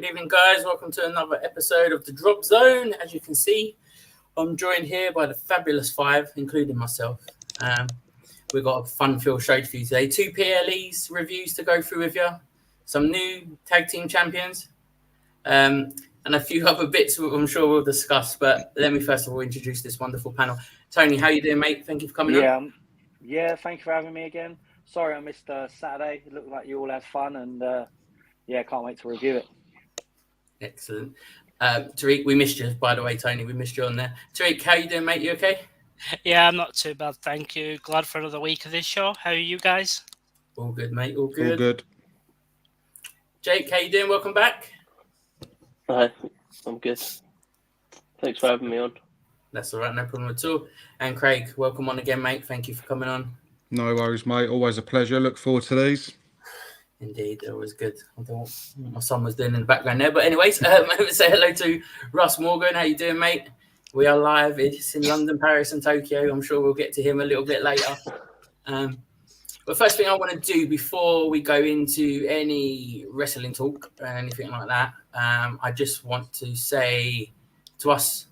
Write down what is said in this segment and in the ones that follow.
evening, guys. Welcome to another episode of The Drop Zone. As you can see, I'm joined here by the fabulous five, including myself. We've got a fun-filled show for you today. 2 PLEs reviews to go through with you, some new tag team champions, and a few other bits I'm sure we'll discuss. But let me first of all introduce this wonderful panel. Tony, how you doing, mate? Thank you for coming on. Yeah, thank you for having me again. Sorry I missed Saturday. It looked like you all had fun, and can't wait to review it. Excellent. Tariq, we missed you, by the way, Tony. We missed you on there. Tariq, how you doing, mate? You okay? Yeah, I'm not too bad, thank you. Glad for another week of this show. How are you guys? All good, mate. All good. All good. Jake, how you doing? Welcome back. Hi, I'm good. Thanks for having me on. That's all right, no problem at all. And Craig, welcome on again, mate. Thank you for coming on. No worries, mate. Always a pleasure. Look forward to these. Indeed, it was good. I don't know what my son was doing in the background there. But anyways, say hello to Russ Morgan. How you doing, mate? We are live. It's in London, Paris and Tokyo. I'm sure we'll get to him a little bit later. But first thing I want to do before we go into any wrestling talk or anything like that, I just want to say to us,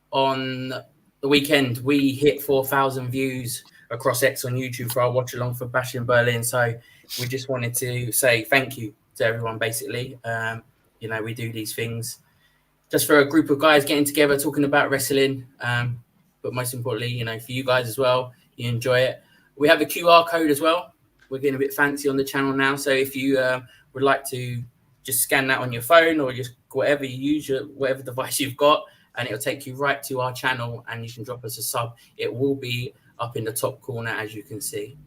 on the weekend, we hit 4,000 views across X on YouTube for our watch along for Bash in Berlin. So we just wanted to say thank you to everyone, basically. We do these things just for a group of guys getting together, talking about wrestling. But most importantly, for you guys as well, you enjoy it. We have a QR code as well. We're getting a bit fancy on the channel now. So if you would like to just scan that on your phone or just whatever you use, whatever device you've got, and it'll take you right to our channel and you can drop us a sub. It will be up in the top corner, as you can see.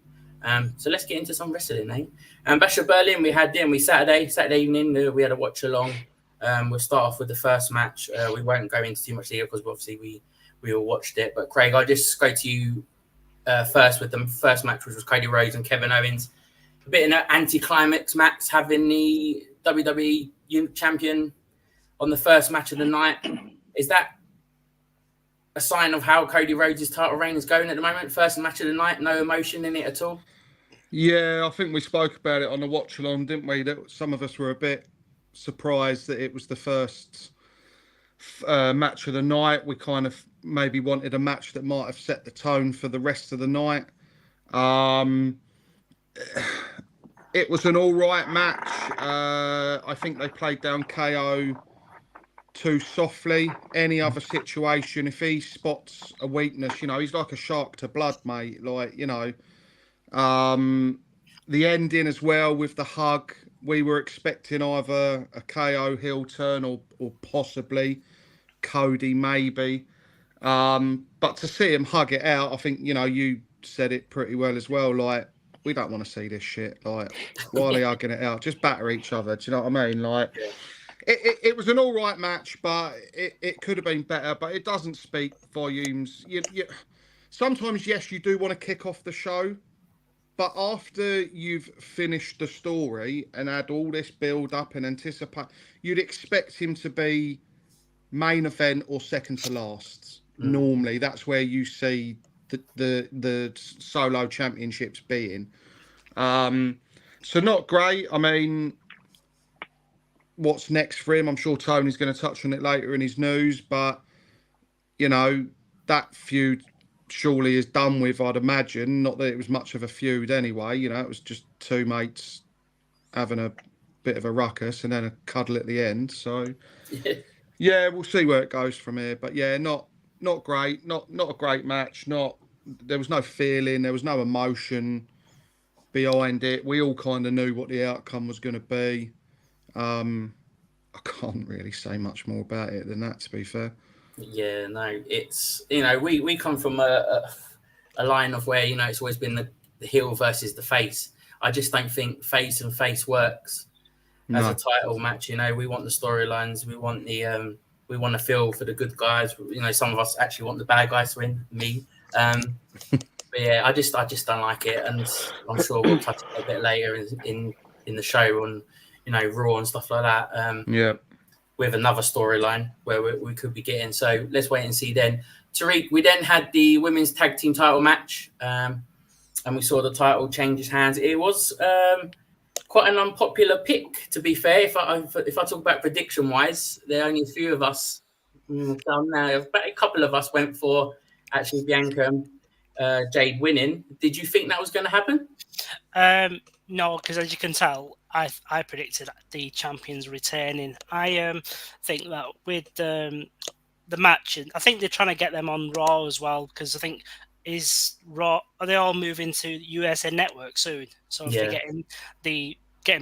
So let's get into some wrestling, eh? Bash of Berlin, we had Saturday evening, we had a watch along. We'll start off with the first match. We won't go into too much detail because obviously we all watched it. But Craig, I'll just go to you first with the first match, which was Cody Rhodes and Kevin Owens. A bit in an anti-climax, Max having the WWE champion on the first match of the night. Is that a sign of how Cody Rhodes' title reign is going at the moment? First match of the night, no emotion in it at all? Yeah, I think we spoke about it on the watch along, didn't we? That some of us were a bit surprised that it was the first match of the night. We kind of maybe wanted a match that might have set the tone for the rest of the night. It was an all right match. I think they played down KO too softly. Any other situation, if he spots a weakness, he's like a shark to blood, mate. The ending as well with the hug, we were expecting either a KO heel turn or possibly Cody, maybe. But to see him hug it out, I think, you said it pretty well as well. Like, we don't want to see this shit. Like, why are they hugging it out? Just batter each other. Do you know what I mean? Like, yeah. It was an all right match, but it could have been better. But it doesn't speak volumes. Sometimes, yes, you do want to kick off the show. But after you've finished the story and had all this build up and anticipate, you'd expect him to be main event or second to last. Normally, that's where you see the solo championships being. So not great. I mean, what's next for him? I'm sure Tony's going to touch on it later in his news, but that feud surely is done with, I'd imagine. Not that it was much of a feud anyway. It was just two mates having a bit of a ruckus and then a cuddle at the end. So yeah, we'll see where it goes from here. But yeah, not great. Not a great match. There was no feeling. There was no emotion behind it. We all kind of knew what the outcome was going to be. I can't really say much more about it than that, to be fair. Yeah, no, it's, we come from a line of where, it's always been the heel versus the face. I just don't think face and face works as a title match. We want the storylines. We want we want to feel for the good guys. Some of us actually want the bad guys to win, me. But yeah, I just don't like it. And I'm sure we'll touch it a bit later in the show on, Raw and stuff like that. With another storyline where we could be getting. So let's wait and see then. Tariq, we then had the women's tag team title match, and we saw the title change its hands. It was quite an unpopular pick, to be fair. If I talk about prediction wise, there are only a few of us done now. But a couple of us went for actually Bianca and Jade winning. Did you think that was going to happen? No, because as you can tell, I predicted the champions returning. I think that with the match, I think they're trying to get them on Raw as well, because I think are they all moving to USA Network soon? So if they're getting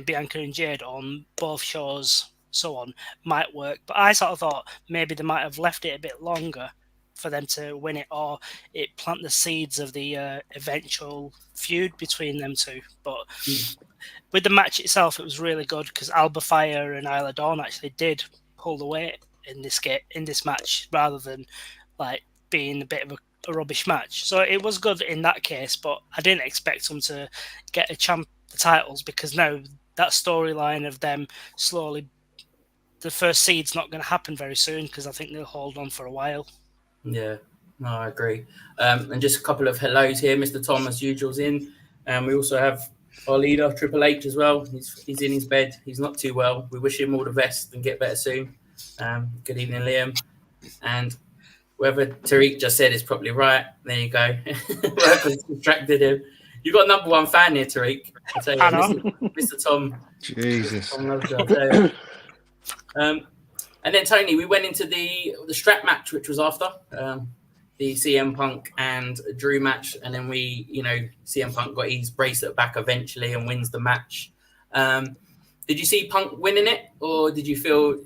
Bianca and Jade on both shows, so on, might work. But I sort of thought maybe they might have left it a bit longer for them to win it, or it plant the seeds of the eventual feud between them two. But with the match itself, it was really good because Alba Fire and Isla Dawn actually did pull the weight in this match, rather than like being a bit of a rubbish match. So it was good in that case, but I didn't expect them to get the titles, because now that storyline of them slowly, the first seed's not going to happen very soon, because I think they'll hold on for a while. Yeah, no, I agree. And just a couple of hellos here. Mr. Tom, as usual's in. We also have our leader, Triple H, as well. He's in his bed. He's not too well. We wish him all the best and get better soon. Good evening, Liam. And whoever Tariq just said is probably right. There you go. Whoever's distracted him. You got number one fan here, Tariq. I'll tell you, I know. Mr. Tom. Jesus. Tom loves you, I'll tell you. And then Tony, we went into the strap match, which was after the CM Punk and Drew match, and then CM Punk got his bracelet back eventually and wins the match. Did you see Punk winning it, or did you feel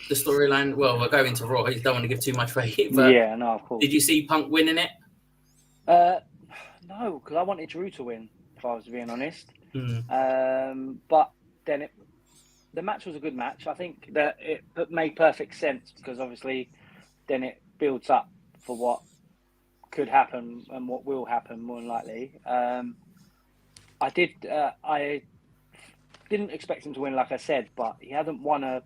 the storyline? Well, we'll go into Raw. I don't want to give too much away. But yeah, no, of course. Did you see Punk winning it? No, because I wanted Drew to win, if I was being honest. But then the match was a good match. I think that it made perfect sense, because obviously then it builds up for what could happen and what will happen more than likely. I didn't expect him to win, like I said, but he hadn't won a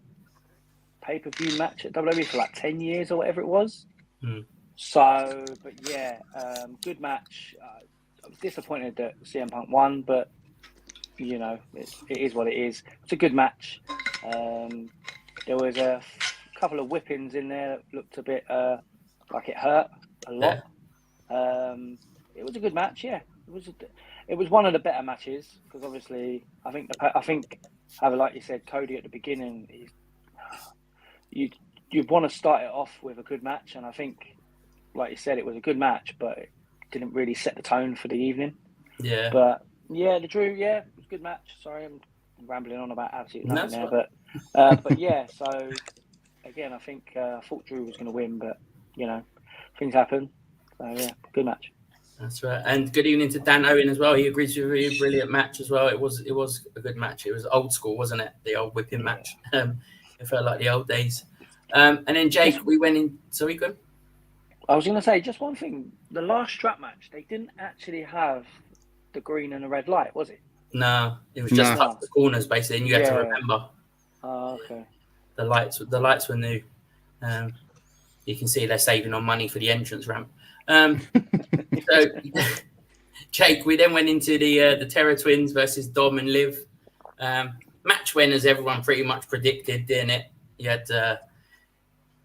pay-per-view match at WWE for like 10 years or whatever it was. So, but yeah, good match. I was disappointed that CM Punk won, but it is what it is. It's a good match. There was a couple of whippings in there that looked a bit like it hurt a lot. Yeah. It was a good match. Yeah, it was one of the better matches, because obviously I think like you said, Cody at the beginning, you want to start it off with a good match, and I think, like you said, it was a good match, but it didn't really set the tone for the evening. Yeah. But yeah, the Drew, yeah, it was a good match. Sorry, I'm rambling on about absolutely nothing there, but yeah. So again, I think I thought Drew was going to win, but things happen. So yeah, good match. That's right. And good evening to Dan Owen as well. He agrees with you. Brilliant match as well. It was a good match. It was old school, wasn't it? The old whipping match. It felt like the old days. And then Jake, we went in. Sorry, good. I was going to say just one thing. The last strap match, they didn't actually have the green and the red light, was it? No, it was just up the corners basically, and you had to remember. Oh, okay. The lights were new. You can see they're saving on money for the entrance ramp. So, Jake, we then went into the Terror Twins versus Dom and Liv. Match winners, everyone pretty much predicted, didn't it? You had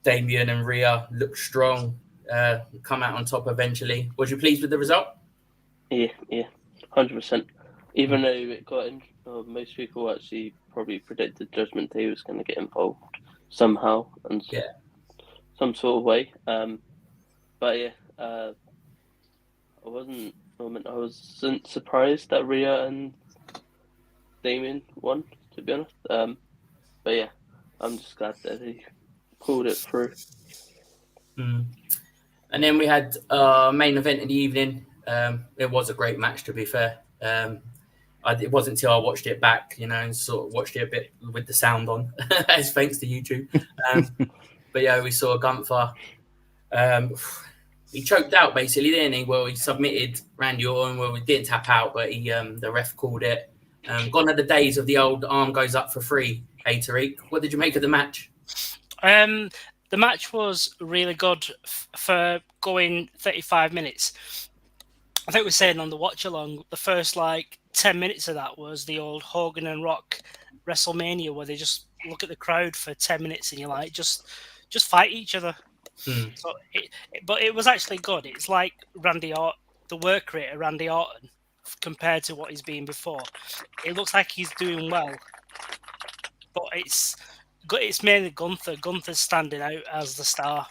Damien and Rhea look strong, come out on top eventually. Was you pleased with the result? Yeah, 100%. Even though it got in, most people actually probably predicted Judgment Day was going to get involved somehow and some sort of way. But yeah, I wasn't surprised that Rhea and Damien won, to be honest. But yeah, I'm just glad that he pulled it through. And then we had main event of the evening. It was a great match, to be fair. It wasn't until I watched it back, and sort of watched it a bit with the sound on, as thanks to YouTube. But yeah, we saw Gunther. He choked out basically, didn't he? Well, he submitted Randy Orton. Well, he didn't tap out, but the ref called it. Gone are the days of the old arm goes up for free. Hey, Tariq, what did you make of the match? The match was really good for going 35 minutes. I think we're saying on the watch along, the first 10 minutes of that was the old Hogan and Rock WrestleMania, where they just look at the crowd for 10 minutes and you're like, just fight each other. So but it was actually good. It's like Randy Orton, the work rate of Randy Orton compared to what he's been before. It looks like he's doing well, but it's mainly Gunther. Gunther's standing out as the star,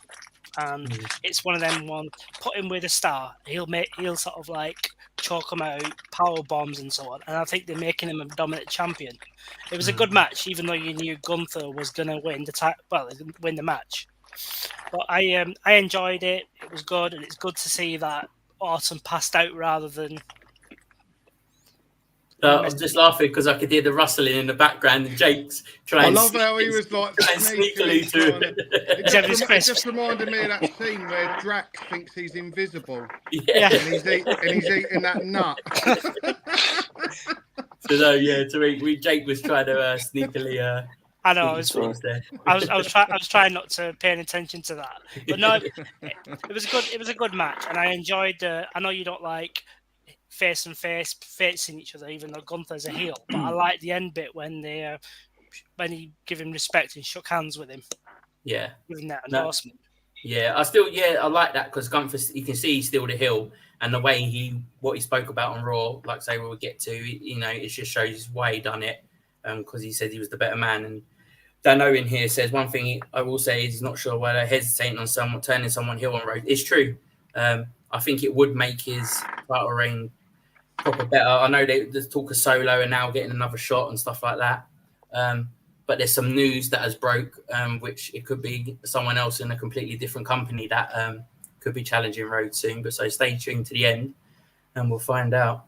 and it's one of them one. Put him with a star, he'll sort of like choke him out, power bombs and so on. And I think they're making him a dominant champion. It was a good match, even though you knew Gunther was going to win win the match. But I enjoyed it. It was good, and it's good to see that Orton passed out rather than. I'm just laughing because I could hear the rustling in the background and Jake's trying. I love how he was like sneakily to. It just reminded me of that scene where Drax thinks he's invisible. Yeah, and he's eating that nut. So no, yeah, Jake was trying to sneakily. I know. I was trying not to pay any attention to that, but no, it was good. It was a good match, and I enjoyed. I know you don't like face and face facing each other, even though Gunther's a heel, but I like the end bit when he gave him respect and shook hands with him. Yeah, giving that endorsement. Yeah, I like that because Gunther, you can see he's still the heel, and the way what he spoke about on Raw, like say we'll get to, it just shows why he done it, because he said he was the better man. And Dano in here says one thing I will say is he's not sure why they're hesitating on turning someone heel on Road. It's true. I think it would make his title reign proper better. I know there's talk of Solo and now getting another shot and stuff like that. But there's some news that has broke, which it could be someone else in a completely different company that could be challenging Road soon. But so stay tuned to the end and we'll find out.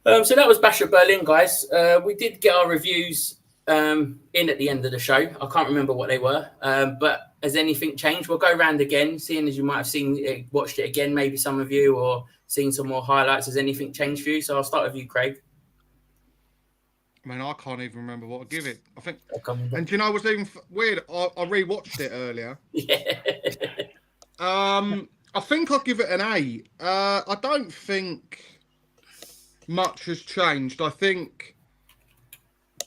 So that was Bash of Berlin, guys. We did get our reviews in at the end of the show. I can't remember what they were, but has anything changed? We'll go around again, seeing as you might have watched it again, maybe some of you, or seen some more highlights. Has anything changed for you? So I'll start with you, Craig. I mean, I can't even remember what to give it. I think, and do you know what's even weird? I rewatched it earlier. Yeah. I think I'll give it an 8. I don't think much has changed. I think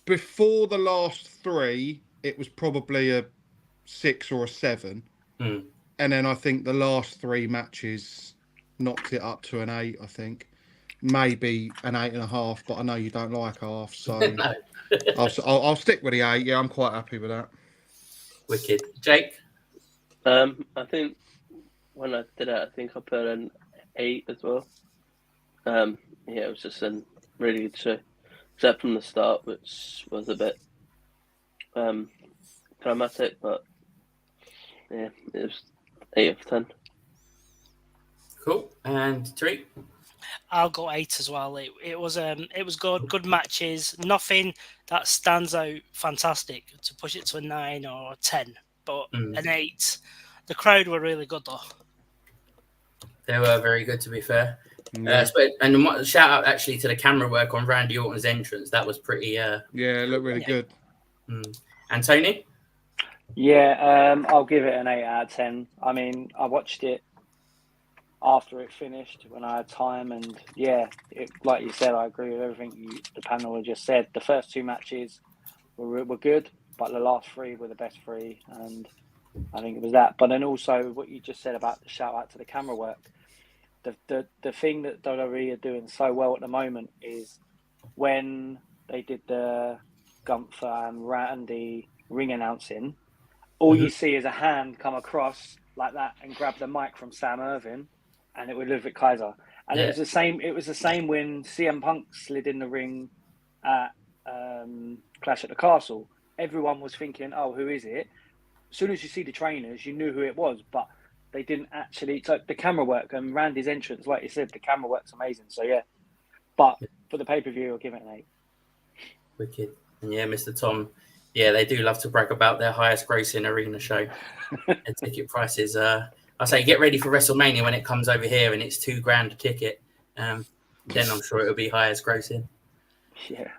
before the last 3, it was probably a 6 or a 7. And then I think the last 3 matches knocked it up to an 8, I think. Maybe an 8.5, but I know you don't like half, so no. I'll stick with the 8. Yeah, I'm quite happy with that. Wicked. Jake? I think when I did it, I think I put an 8 as well. Yeah, it was just a really good show, except from the start, which was a bit dramatic, but yeah, it was 8 of 10. Cool. And Tariq? I'll go 8 as well. It was good matches. Nothing that stands out fantastic to push it to a 9 or a 10, but an 8. The crowd were really good though. They were very good, to be fair. And shout out actually to the camera work on Randy Orton's entrance. That was pretty. Yeah, it looked really good. And Tony? Yeah, I'll give it an 8 out of 10. I mean, I watched it after it finished when I had time, and yeah, like you said, I agree with everything the panel had just said. The first 2 matches were good, but the last 3 were the best 3, and I think it was that. But then also what you just said about the shout out to the camera work. The thing that WWE are doing so well at the moment is when they did the Gunther and Randy ring announcing, all you see is a hand come across like that and grab the mic from Sam Irvin, and it was Ludwig Kaiser. And it was the same. It was the same when CM Punk slid in the ring at Clash at the Castle. Everyone was thinking, "Oh, who is it?" As soon as you see the trainers, you knew who it was, but they didn't actually. So the camera work and Randy's entrance, like you said, the camera work's amazing. So yeah, but for the pay-per-view, I'll give it an 8. Wicked. And yeah, Mr. Tom. Yeah, they do love to brag about their highest grossing arena show. And ticket prices. I say get ready for WrestleMania when it comes over here and it's $2,000 a ticket. Then I'm sure it'll be highest grossing. Yeah.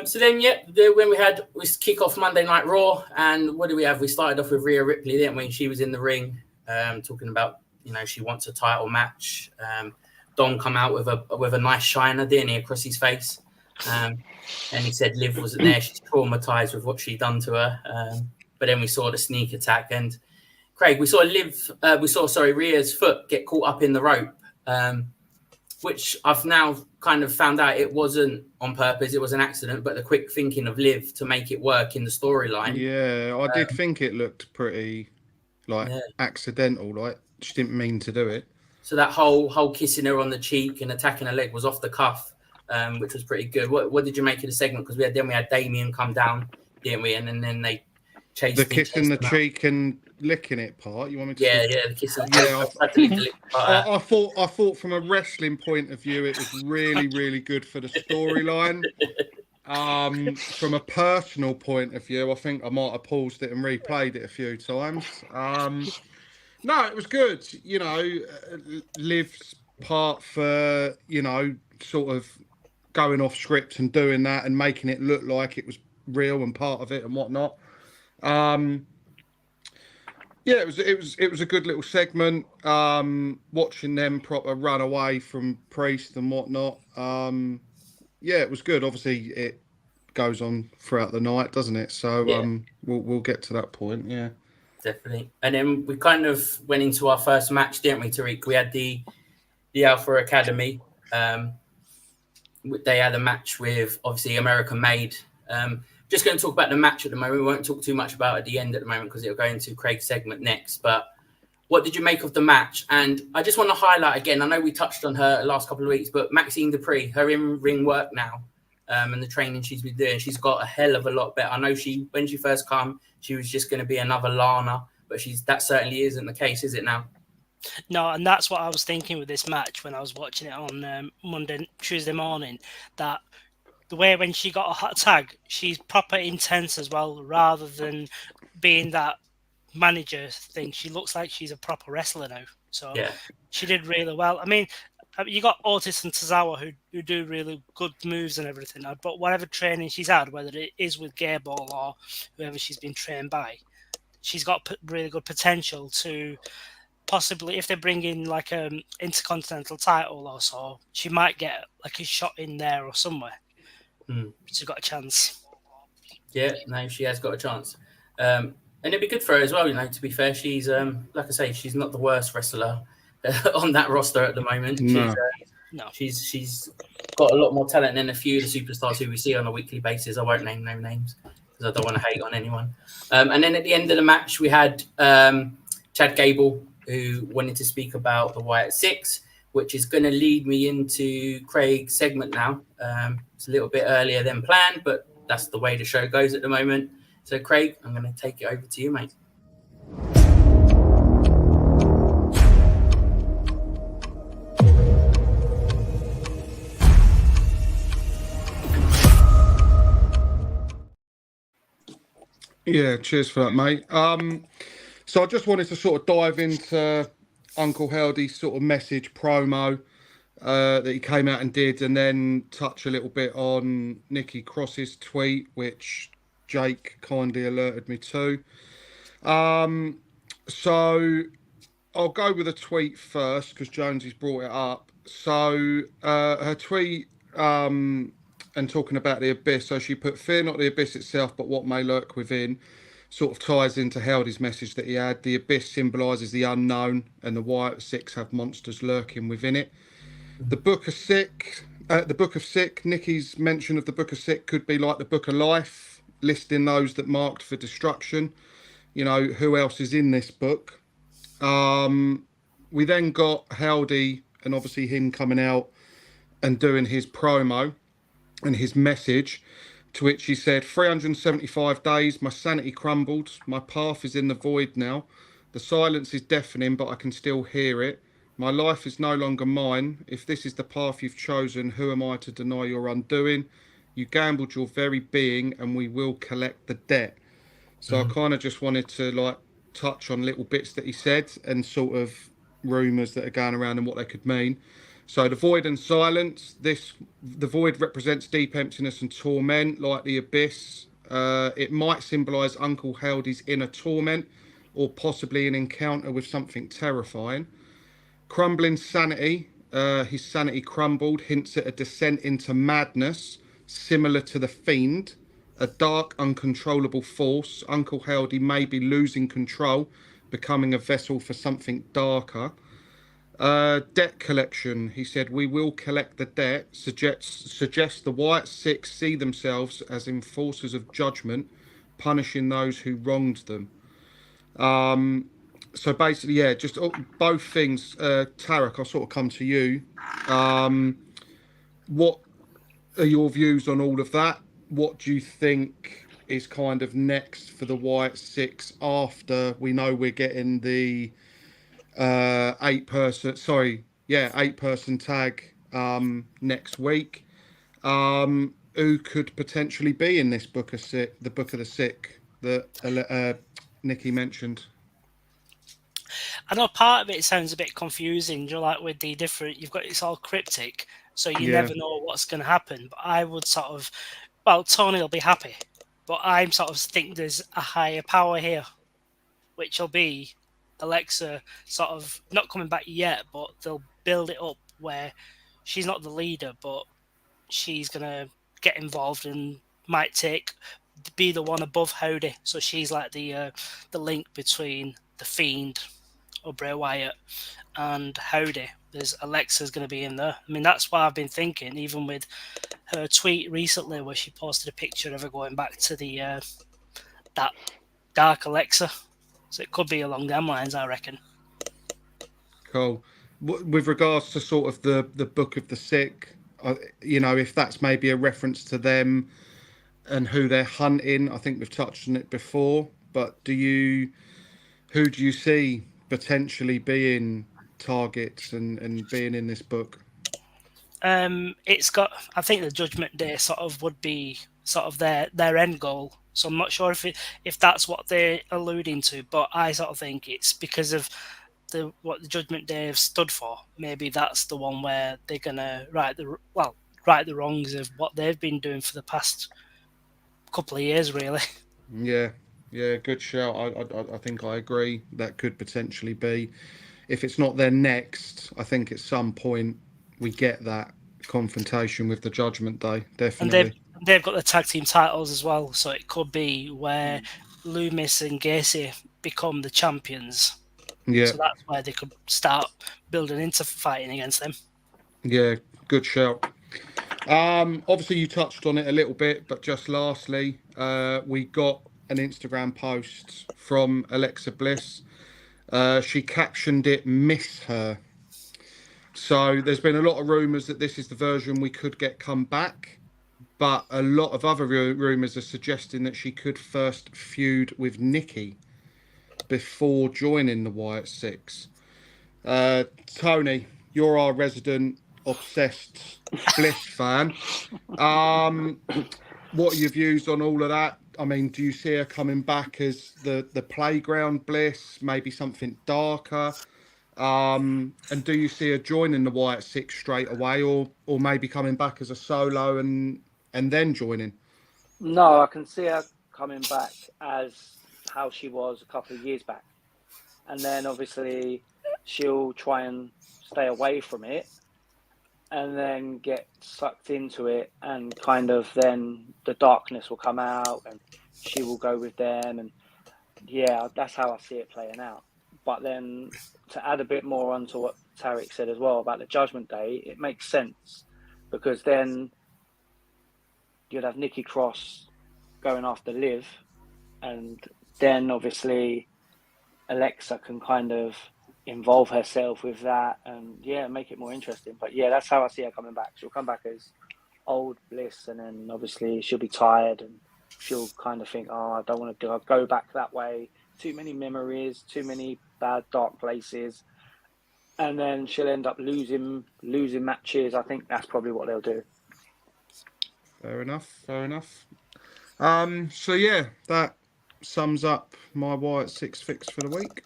So then, when we kick off Monday Night Raw, and what do we have? We started off with Rhea Ripley, didn't we? She was in the ring, talking about she wants a title match. Dom come out with a nice shiner, didn't he, across his face? And he said Liv wasn't there. She's traumatized with what she'd done to her. But then we saw the sneak attack. And Craig, we saw Rhea's foot get caught up in the rope, which I've now kind of found out it wasn't on purpose. It was an accident, but the quick thinking of Liv to make it work in the storyline. Yeah, I did think it looked pretty accidental. Like she didn't mean to do it. So that whole kissing her on the cheek and attacking her leg was off the cuff. Which was pretty good. What did you make of the segment? Because we had Damien come down, didn't we? And then they chased the kissing the cheek and licking it part. You want me to? Yeah, the kissing. Yeah, I thought from a wrestling point of view, it was really, really good for the storyline. From a personal point of view, I think I might have paused it and replayed it a few times. No, it was good. You know, Liv's part for sort of going off script and doing that and making it look like it was real and part of it and whatnot. It was a good little segment. Watching them proper run away from Priest and whatnot. It was good. Obviously, it goes on throughout the night, doesn't it? So we'll get to that point. Yeah, definitely. And then we kind of went into our first match, didn't we, Tariq? We had the Alpha Academy. They had a match with obviously American Made. Just going to talk about the match at the moment. We won't talk too much about it at the end at the moment because it'll go into Craig's segment next. But what did you make of the match? And I just want to highlight again, I know we touched on her the last couple of weeks, but Maxine Dupree, her in-ring work now and the training she's been doing, she's got a hell of a lot better. I know when she first came, she was just going to be another Lana, but that certainly isn't the case, is it now? No, and that's what I was thinking with this match when I was watching it on Tuesday morning, that the way when she got a hot tag, she's proper intense as well, rather than being that manager thing. She looks like she's a proper wrestler now. So she did really well. I mean, you got Otis and Tozawa who do really good moves and everything, but whatever training she's had, whether it is with Gable or whoever she's been trained by, she's got really good potential to possibly, if they bring in like an intercontinental title or so, she might get like a shot in there or somewhere. She's got a chance. Yeah, no, she has got a chance. And it'd be good for her as well, to be fair. She's, like I say, she's not the worst wrestler on that roster at the moment. No. She's got a lot more talent than a few of the superstars who we see on a weekly basis. I won't name no names because I don't want to hate on anyone. And then at the end of the match, we had Chad Gable, who wanted to speak about the Wyatt Six, which is going to lead me into Craig's segment now. It's a little bit earlier than planned, but that's the way the show goes at the moment. So, Craig, I'm going to take it over to you, mate. Yeah, cheers for that, mate. So I just wanted to sort of dive into Uncle Heldy's sort of message promo that he came out and did, and then touch a little bit on Nikki Cross's tweet, which Jake kindly alerted me to. So I'll go with a tweet first because Jonesy's brought it up. So her tweet and talking about the abyss. So she put, "Fear not the abyss itself, but what may lurk within." Sort of ties into Heldy's message that he had. The abyss symbolises the unknown, and the Wyatt Six have monsters lurking within it. The Book of Sick, Nikki's mention of the Book of Sick could be like the Book of Life, listing those that marked for destruction. Who else is in this book? We then got Heldy, and obviously him coming out and doing his promo and his message, to which he said, 375 days, my sanity crumbled, my path is in the void now. The silence is deafening, but I can still hear it. My life is no longer mine. If this is the path you've chosen, who am I to deny your undoing? You gambled your very being, and we will collect the debt. So I kind of just wanted to touch on little bits that he said and sort of rumours that are going around and what they could mean. So the void and silence, the void represents deep emptiness and torment, like the abyss. It might symbolise Uncle Heldy's inner torment, or possibly an encounter with something terrifying. Crumbling sanity, his sanity crumbled, hints at a descent into madness, similar to the Fiend, a dark, uncontrollable force. Uncle Howdy may be losing control, becoming a vessel for something darker. Debt collection. He said, we will collect the debt. Suggests the White Six see themselves as enforcers of judgment, punishing those who wronged them. So basically, yeah, just both things. Tarek, I'll sort of come to you. What are your views on all of that? What do you think is kind of next for the White Six after we know we're getting the 8-person tag next week? Who could potentially be in this book of the Sick that Nikki mentioned? I know part of it sounds a bit confusing, like with the different, it's all cryptic, so you never know what's going to happen. But I would sort of, Tony will be happy, but I'm sort of think there's a higher power here, which will be Alexa sort of not coming back yet, but they'll build it up where she's not the leader, but she's going to get involved and might be the one above Howdy. So she's like the link between the Fiend or Bray Wyatt and Howdy. There's Alexa's going to be in there. I mean, that's why I've been thinking, even with her tweet recently where she posted a picture of her going back to the that Dark Alexa. So it could be along them lines, I reckon. Cool. With regards to sort of the Book of the Sick, if that's maybe a reference to them and who they're hunting, I think we've touched on it before. But who do you see potentially being targets and being in this book? It's got, I think the Judgment Day sort of would be sort of their end goal. So I'm not sure if that's what they're alluding to, but I sort of think it's because of what the Judgment Day have stood for. Maybe that's the one where they're gonna right the wrongs of what they've been doing for the past couple of years, really. Yeah, good shout. I think I agree. That could potentially be. If it's not their next, I think at some point we get that confrontation with the Judgment Day. Definitely. And they've got the tag team titles as well, so it could be where Loomis and Gacy become the champions. Yeah. So that's where they could start building into fighting against them. Yeah, good shout. Obviously you touched on it a little bit, but just lastly, we got an Instagram post from Alexa Bliss. She captioned it, "Miss her." So there's been a lot of rumours that this is the version we could get come back, but a lot of other rumours are suggesting that she could first feud with Nikki before joining the Wyatt Six. Tony, you're our resident obsessed Bliss fan. What are your views on all of that? I mean, do you see her coming back as the playground Bliss, maybe something darker? And do you see her joining the Wyatt Six straight away, or maybe coming back as a solo and then joining? No, I can see her coming back as how she was a couple of years back. And then obviously she'll try and stay away from it and then get sucked into it, and kind of then the darkness will come out and she will go with them. And yeah, that's how I see it playing out. But then to add a bit more onto what Tarek said as well about the Judgment Day, it makes sense because then you'd have Nikki Cross going after Liv, and then obviously Alexa can kind of involve herself with that and make it more interesting. But yeah, that's how I see her coming back. She'll come back as old Bliss, and then obviously she'll be tired and she'll kind of think, I don't want to go back that way. Too many memories, too many bad dark places, and then she'll end up losing matches. I think that's probably what they'll do. Fair enough. So yeah, that sums up my Wyatt Six fix for the week.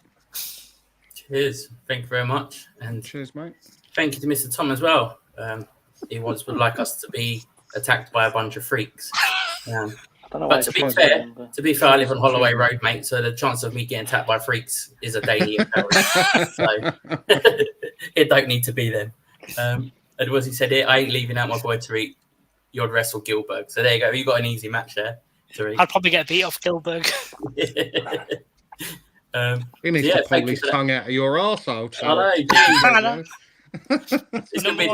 Cheers. Thank you very much. And cheers, mate. Thank you to Mr. Tom as well. He would like us to be attacked by a bunch of freaks. But to be fair, I live on Holloway Road, mate, so the chance of me getting attacked by freaks is a daily occurrence. So it don't need to be them. And as he said, I ain't leaving out my boy Tariq. you'd wrestle Gilbert. So there you go. You got an easy match there, Tariq. I'd probably get beat off Gilbert. He needs to pull his tongue out of your arsehole. I know. It's going to be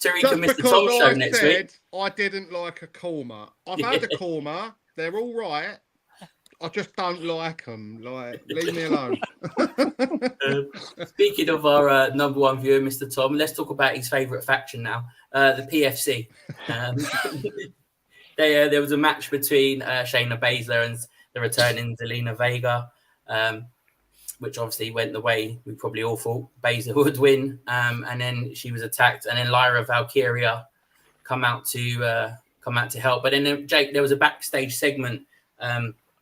Tariq and Mr. Because Tom show I next said week. I didn't like a korma. I've had a korma. They're all right. I just don't like them. Like, leave me alone. Speaking of our number one viewer, Mr. Tom, let's talk about his favourite faction now, the PFC. There was a match between Shayna Baszler and the returning Zelina Vega, which obviously went the way we probably all thought Baszler would win. And then she was attacked, and then Lyra Valkyria come out to help. But then Jake, there was a backstage segment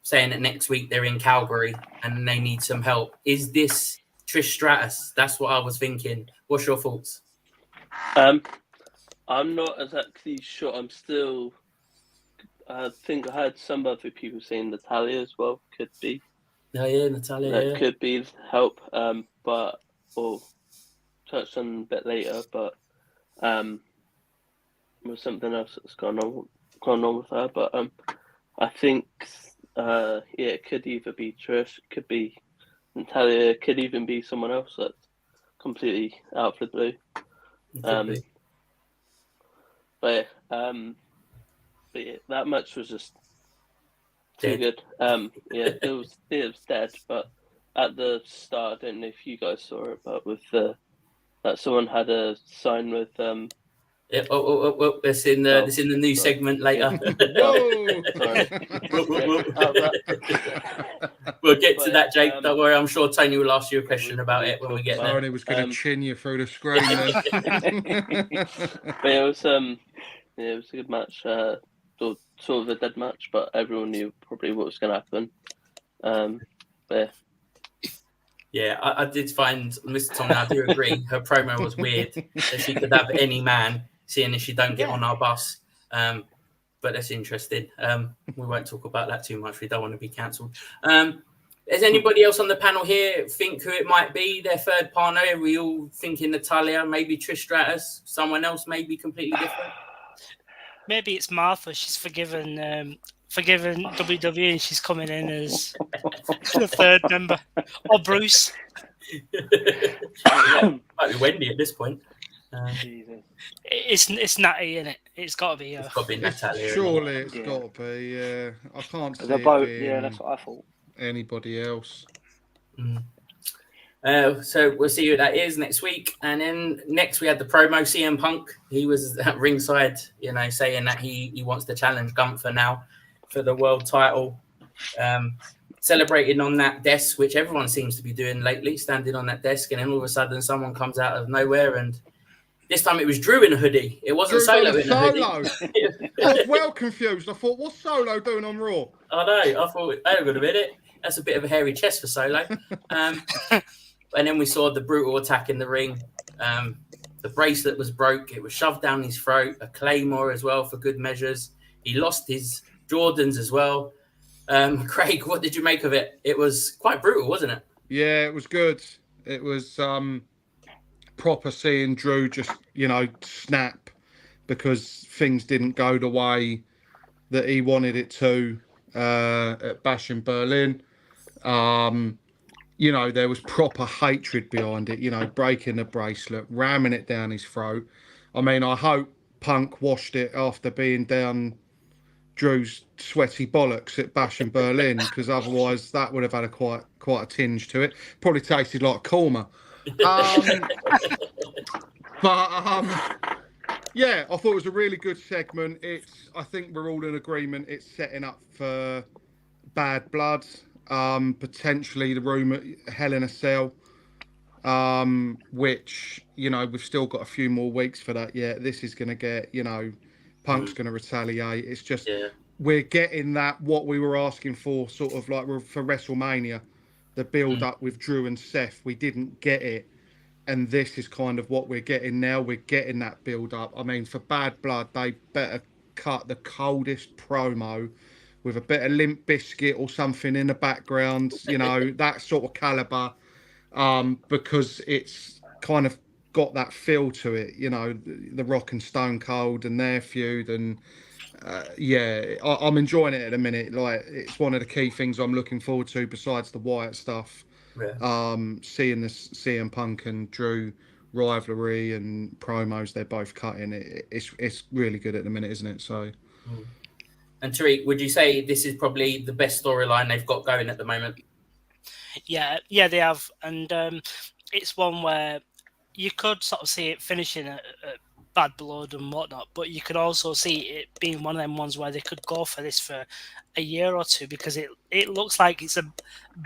saying that next week they're in Calgary and they need some help. Is this Trish Stratus? That's what I was thinking. What's your thoughts? I'm not exactly sure. I'm still. I think I heard some other people saying Natalia as well. Could be. Oh yeah, Natalia. That could be help. But we'll touch on a bit later. But there's something else that's gone on with her. But I think it could either be Trish, it could be Natalia, it could even be someone else that's completely out of the blue. But yeah, that match was just too good. It was dead. But at the start, I don't know if you guys saw it, but with that someone had a sign with Yeah, it's in the new segment later. We'll get to that, Jake. Don't worry. I'm sure Tony will ask you a question about it when we get there. Tony was going to chin you through the screen. But it was a good match. Sort of a dead match, but everyone knew probably what was going to happen. But yeah, I did find Mr. Tom. I do agree. Her promo was weird. That she could have any man, seeing as she don't get on our bus. But that's interesting. We won't talk about that too much. We don't want to be cancelled. Is anybody else on the panel here think who it might be? Their third partner? Are we all thinking Natalia? Maybe Trish Stratus? Someone else? Maybe completely different. Maybe it's Martha. She's forgiven WWE and she's coming in as the third member. Or Bruce. Might be Wendy at this point. It's Natty, isn't it? It's got to be her. It's got to be Natalia. Surely it's got to be, yeah. I can't see that's what I thought. Anybody else. So we'll see who that is next week. And then next we had the promo, CM Punk. He was at ringside, saying that he wants to challenge Gunther now for the world title. Celebrating on that desk, which everyone seems to be doing lately, standing on that desk. And then all of a sudden someone comes out of nowhere, and this time it was Drew in a hoodie. It wasn't Solo in a hoodie. I was well confused. I thought, what's Solo doing on Raw? I know. I thought, hang on a minute. That's a bit of a hairy chest for Solo. And then we saw the brutal attack in the ring. The bracelet was broke. It was shoved down his throat. A claymore as well for good measures. He lost his Jordans as well. Craig, what did you make of it? It was quite brutal, wasn't it? Yeah, it was good. It was proper seeing Drew just, snap because things didn't go the way that he wanted it to at Bash in Berlin. There was proper hatred behind it, breaking the bracelet, ramming it down his throat. I mean, I hope Punk washed it after being down Drew's sweaty bollocks at Bash in Berlin, because otherwise that would have had quite a tinge to it. Probably tasted like korma. Yeah, I thought it was a really good segment. I think we're all in agreement. It's setting up for Bad Blood. Potentially the room at Hell in a Cell, which, we've still got a few more weeks for that yet. This is going to get, Punk's going to retaliate. It's just, we're getting what we were asking for, sort of like for WrestleMania, the build up with Drew and Seth. We didn't get it. And this is kind of what we're getting now. We're getting that build up. I mean, for Bad Blood, they better cut the coldest promo with a bit of Limp Biscuit or something in the background, that sort of caliber, because it's kind of got that feel to it. You know, the Rock and Stone Cold and their feud, and I'm enjoying it at the minute. Like, it's one of the key things I'm looking forward to besides the Wyatt stuff. Yeah. Seeing this CM Punk and Drew rivalry and promos they're both cutting, it's really good at the minute, isn't it? So. And Tariq, would you say this is probably the best storyline they've got going at the moment? Yeah, they have, and it's one where you could sort of see it finishing at Bad Blood and whatnot, but you could also see it being one of them ones where they could go for this for a year or two, because it looks like it's a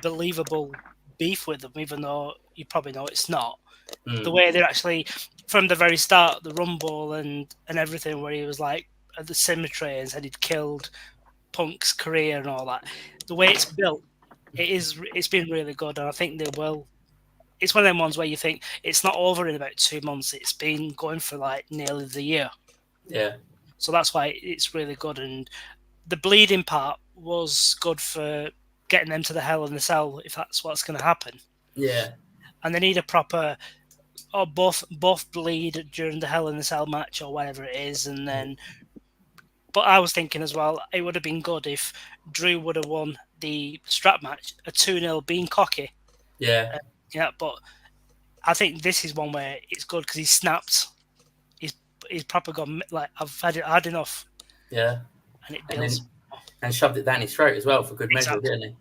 believable beef with them, even though you probably know it's not. The way they're actually, from the very start, the Rumble and everything, where he was like at the cemetery and said he'd killed Punk's career and all that, the way it's built, it's been really good, and I think they will. It's one of them ones where you think it's not over in about 2 months. It's been going for like nearly the year. Yeah. So that's why it's really good. And the bleeding part was good for getting them to the Hell in the Cell, if that's what's going to happen. Yeah. And they need a proper, or both bleed during the Hell in the Cell match or whatever it is. And then, but I was thinking as well, it would have been good if Drew would have won the strap match, a 2-0 being cocky. Yeah. Yeah, but I think this is one where it's good because he's snapped. He's proper gone, like, I've had enough. Yeah. And it builds. And shoved it down his throat as well for good measure, didn't he?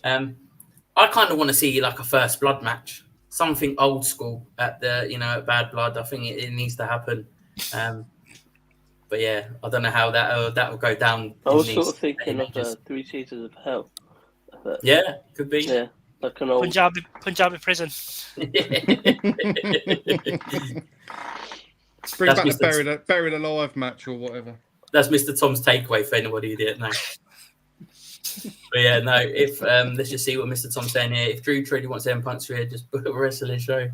I kind of want to see like a First Blood match, something old school at the, at Bad Blood. I think it needs to happen. But yeah, I don't know how that will go down. I was sort of thinking of 3 Seasons of Hell. Yeah, could be. Yeah. Like an old Punjabi prison. Bring back the buried alive match or whatever. That's Mr. Tom's takeaway for anybody who didn't know. But yeah, no. If let's just see what Mr. Tom's saying here. If Drew truly wants CM Punk's career, just book a wrestling show.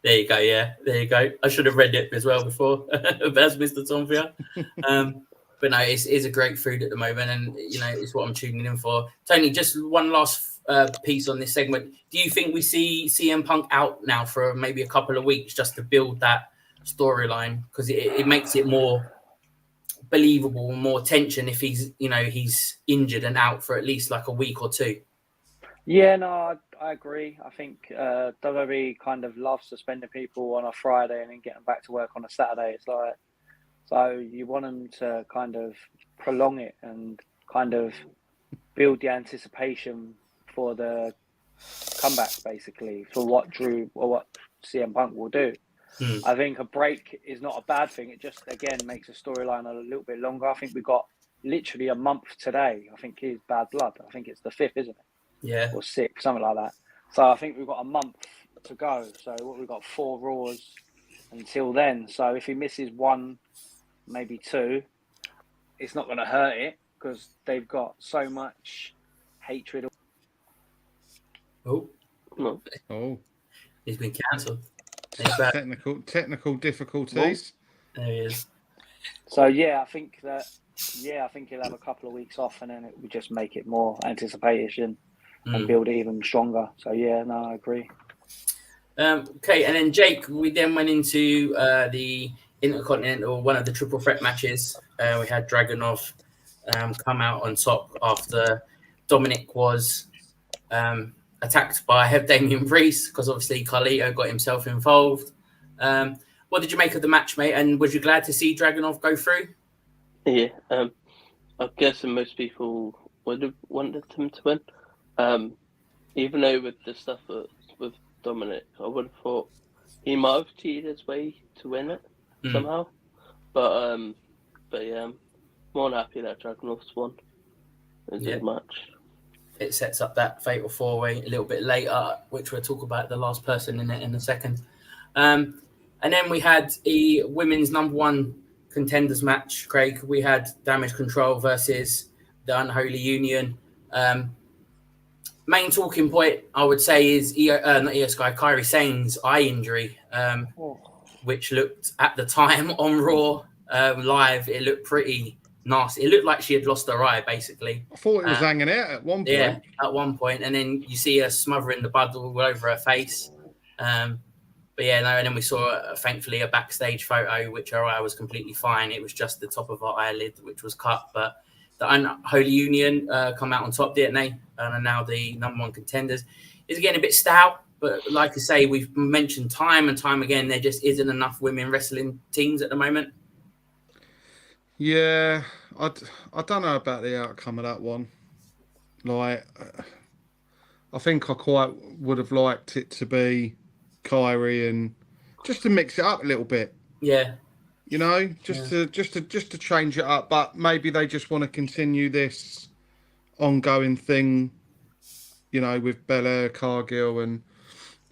There you go. Yeah, there you go. I should have read it as well before. That's Mr. Tom for you. But no, it's a great food at the moment, and it's what I'm tuning in for. Tony, just one last piece on this segment. Do you think we see CM Punk out now for maybe a couple of weeks just to build that storyline, because it makes it more believable, more tension if he's injured and out for at least like a week or two? Yeah, no, I agree. I think WWE kind of loves suspending people on a Friday and then getting back to work on a Saturday. It's like, so you want them to kind of prolong it and kind of build the anticipation for the comebacks, basically, for what Drew or what CM Punk will do. I think a break is not a bad thing. It just, again, makes a storyline a little bit longer. I think we got literally a month today. I think he's Bad Blood. I think it's the 5th, isn't it? Yeah. Or 6th, something like that. So I think we've got a month to go. So what, we've got 4 Raws until then. So if he misses 1, maybe 2, it's not going to hurt it because they've got so much hatred. Oh. He's been cancelled. Technical difficulties. There he is. So I think he'll have a couple of weeks off, and then it would just make it more anticipation and build it even stronger. So I agree. Okay, and then Jake, we then went into the Intercontinental, one of the triple threat matches. We had Dragunov come out on top after Dominic was attacked by Damian Priest, because obviously Carlito got himself involved. What did you make of the match, mate? And was you glad to see Dragunov go through? Yeah, I'm guessing most people would have wanted him to win. Even though with the stuff with Dominic, I would have thought he might have cheated his way to win it somehow. But yeah, I'm more than happy that Dragunov's won. It was a good match. It sets up that fatal 4-way a little bit later, which we'll talk about the last person in it in a second. And then we had a women's number 1 contenders match, Craig. We had Damage Control versus the Unholy Union. Main talking point, I would say, is Kairi Sane's eye injury, which looked at the time on Raw live, it looked pretty nasty. It looked like she had lost her eye, basically. I thought it was hanging out at one point. Yeah, at one point. And then you see her smothering the blood all over her face. But yeah, no, and then we saw, thankfully, a backstage photo, which our eye was completely fine. It was just the top of our eyelid, which was cut. But the Unholy Union come out on top, didn't they? And are now the number one contenders. It's getting a bit stout, but like I say, we've mentioned time and time again, there just isn't enough women wrestling teams at the moment. Yeah, I don't know about the outcome of that one. Like, I think I quite would have liked it to be Kyrie, and just to mix it up a little bit. Yeah. You know, just to change it up. But maybe they just want to continue this ongoing thing, you know, with Belair, Cargill, and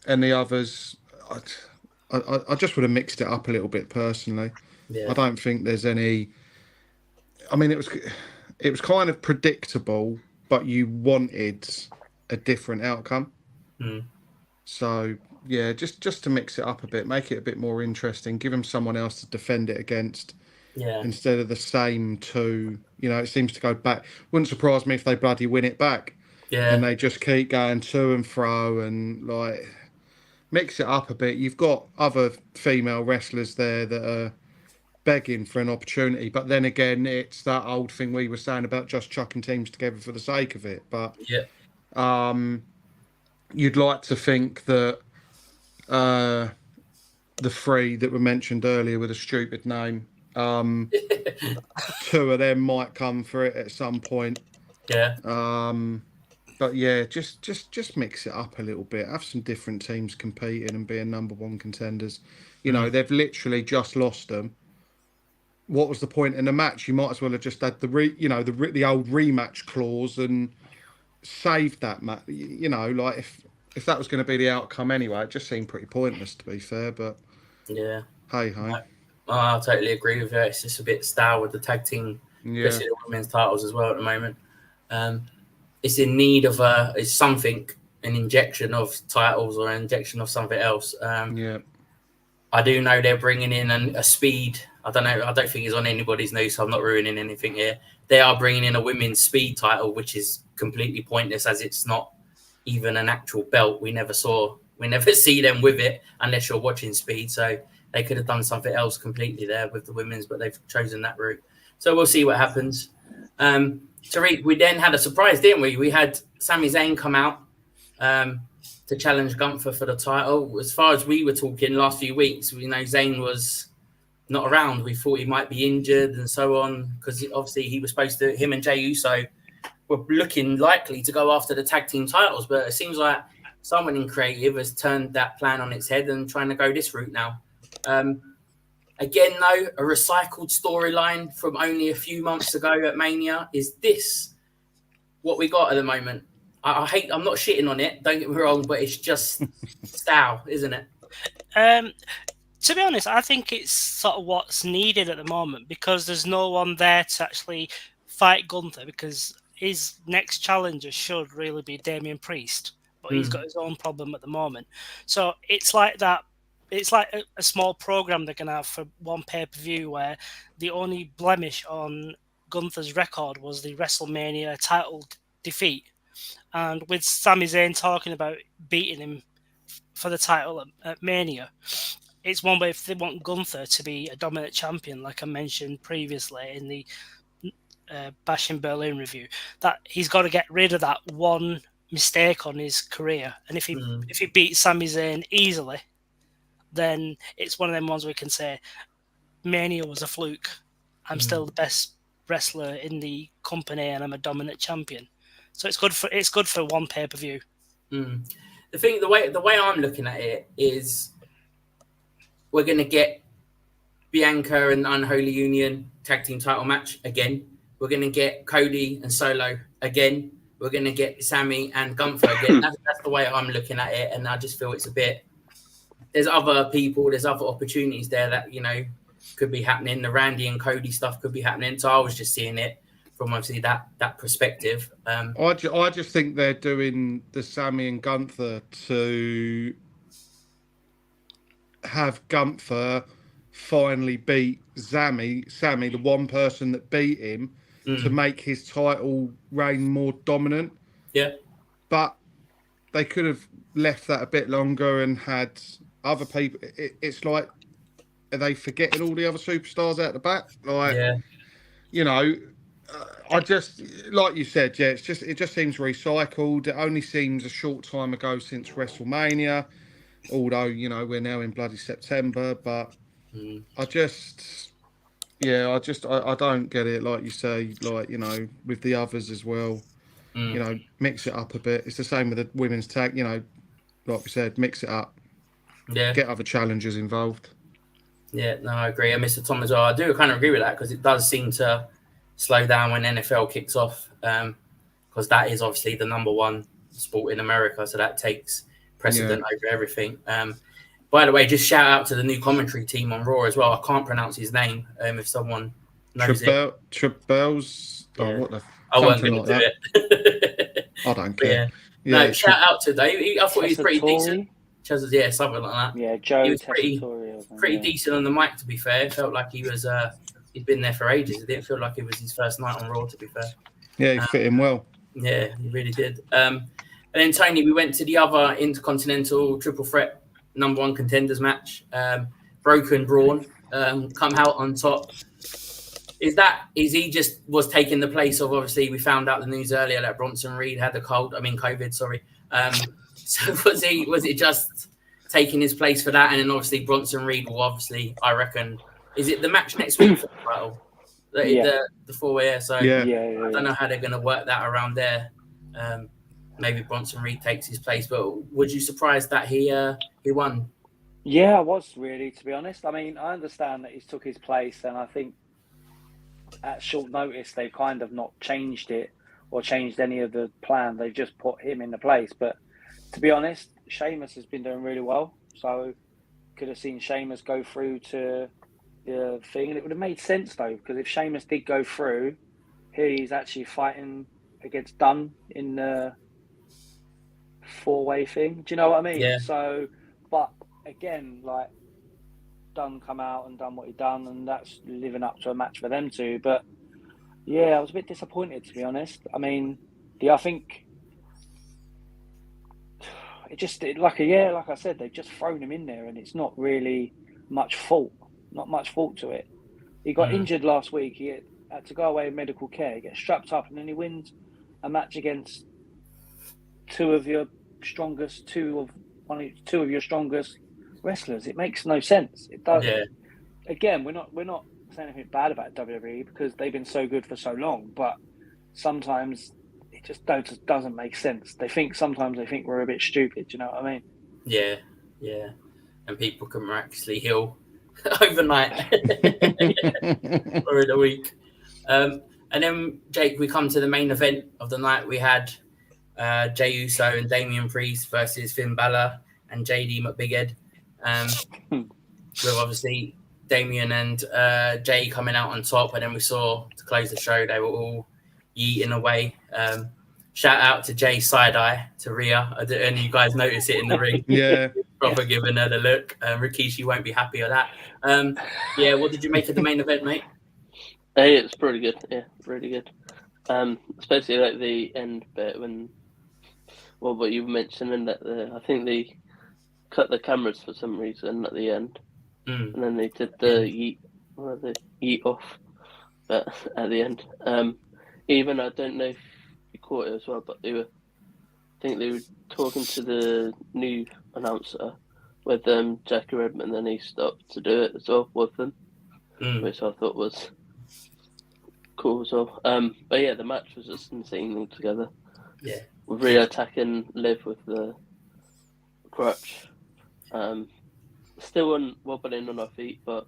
the others. I just would have mixed it up a little bit personally. Yeah. I don't think there's any. I mean, it was kind of predictable, but you wanted a different outcome. So yeah, just to mix it up a bit, make it a bit more interesting, give them someone else to defend it against. Yeah. Instead of the same two, you know, it seems to go back. Wouldn't surprise me if they bloody win it back. Yeah. And they just keep going to and fro and like mix it up a bit. You've got other female wrestlers there that are begging for an opportunity, but then again, it's that old thing we were saying about just chucking teams together for the sake of it. But you'd like to think that the three that were mentioned earlier with a stupid name, two of them might come for it at some point. Yeah. But yeah, just mix it up a little bit. Have some different teams competing and being number one contenders. You know, they've literally just lost them. What was the point in the match? You might as well have just had the old rematch clause and saved that match. You know, like if that was going to be the outcome anyway, it just seemed pretty pointless, to be fair. But yeah, hey ho. I totally agree with you. It's just a bit stale with the tag team, especially the women's titles as well at the moment. It's in need of an injection of titles or an injection of something else. I do know they're bringing in a speed. I don't know. I don't think it's on anybody's news, so I'm not ruining anything here. They are bringing in a women's speed title, which is completely pointless as it's not even an actual belt. We never see them with it unless you're watching speed. So they could have done something else completely there with the women's, but they've chosen that route. So we'll see what happens. Tariq, we then had a surprise, didn't we? We had Sami Zayn come out to challenge Gunther for the title. As far as we were talking last few weeks, we know Zayn was not around. We thought he might be injured and so on, because obviously he was supposed to, him and Jey Uso were looking likely to go after the tag team titles, but it seems like someone in creative has turned that plan on its head and trying to go this route now. Again, though, a recycled storyline from only a few months ago at Mania. Is this what we got at the moment? I'm not shitting on it, don't get me wrong, but it's just style, isn't it? To be honest, I think it's sort of what's needed at the moment, because there's no one there to actually fight Gunther, because his next challenger should really be Damian Priest, but he's got his own problem at the moment. So it's like that. It's like a small program they're going to have for one pay-per-view where the only blemish on Gunther's record was the WrestleMania title defeat. And with Sami Zayn talking about beating him for the title at Mania, it's one way if they want Gunther to be a dominant champion, like I mentioned previously in the Bash in Berlin review, that he's got to get rid of that one mistake on his career. And if he beats Sami Zayn easily, then it's one of them ones we can say Mania was a fluke. I'm still the best wrestler in the company, and I'm a dominant champion. So it's good for one pay-per-view. The way I'm looking at it is we're going to get Bianca and Unholy Union tag team title match again. We're going to get Cody and Solo again. We're going to get Sammy and Gunther again. That's the way I'm looking at it, and I just feel it's a bit. There's other people, there's other opportunities there that, you know, could be happening. The Randy and Cody stuff could be happening. So I was just seeing it from obviously that perspective. I just think they're doing the Sammy and Gunther to have Gunther finally beat Sammy, the one person that beat him, to make his title reign more dominant. Yeah. But they could have left that a bit longer and had other people, it's like, are they forgetting all the other superstars out the back? Like, you know, I just, like you said, yeah, it just seems recycled. It only seems a short time ago since WrestleMania, although, you know, we're now in bloody September, but I don't get it. Like you say, like, you know, with the others as well, you know, mix it up a bit. It's the same with the women's tag, you know, like we said, mix it up. Yeah. Get other challengers involved. Yeah, no, I agree. And Mr. Tom as well. I do kind of agree with that because it does seem to slow down when NFL kicks off because that is obviously the number one sport in America. So that takes precedent over everything. By the way, just shout out to the new commentary team on Raw as well. I can't pronounce his name. If someone knows it. Trebel's. Yeah. Oh, what the? I wasn't going to do it. I don't care. No, shout out to Dave. I thought he was pretty decent. Yeah, something like that. Yeah, Joe. He was pretty decent on the mic. To be fair, it felt like he was. He'd been there for ages. It didn't feel like it was his first night on Raw. To be fair. Yeah, he fit in well. Yeah, he really did. And then Tony, we went to the other Intercontinental Triple Threat number one contenders match. Broken Braun come out on top. Is he just was taking the place of, obviously we found out the news earlier that Bronson Reed had COVID, sorry. So was it just taking his place for that? And then obviously Bronson Reed will obviously, I reckon, is it the match next week for the title? The 4-way, so I don't know how they're going to work that around there. Maybe Bronson Reed takes his place, but would you surprised that he won? Yeah, I was really, to be honest. I mean, I understand that he's took his place, and I think at short notice they've kind of not changed it or changed any of the plan. They've just put him in the place. But to be honest, Sheamus has been doing really well, so could have seen Sheamus go through to the thing, and it would have made sense though, because if Sheamus did go through, he's actually fighting against Dunn in the 4-way thing. Do you know what I mean? Yeah. So, but again, like, Dunn come out and done what he done, and that's living up to a match for them two. But yeah, I was a bit disappointed, to be honest. I mean, I think it just like I said, they've just thrown him in there, and it's not really not much fault to it. He got injured last week. He had to go away in medical care. He gets strapped up, and then he wins a match against two of your strongest wrestlers. It makes no sense. It does. Yeah. Again, we're not saying anything bad about WWE because they've been so good for so long, but sometimes it just doesn't make sense. Sometimes they think we're a bit stupid. Do you know what I mean? Yeah. And people can miraculously heal overnight or in a week. And then, Jake, we come to the main event of the night. We had Jey Uso and Damian Priest versus Finn Balor and JD McBighead. With obviously Damian and Jay coming out on top, and then we saw to close the show they were all yeeting away. Shout out to Jay's side eye to Rhea. I don't know if you guys notice it in the ring. Yeah, proper giving her the look. Rikishi won't be happy with that. What did you make of the main event, mate? Hey, it's pretty good. Yeah, really good. Especially like the end bit when, what you were mentioning that I think they cut the cameras for some reason at the end, and then they did the yeet off, but at the end, even I don't know if you caught it as well, but I think they were talking to the new announcer with Jackie Redmond, and then he stopped to do it as well with them, which I thought was cool as well. But yeah, the match was just insane altogether. Yeah, with Rhea attacking Liv with the crutch. Still wobbling on her feet, but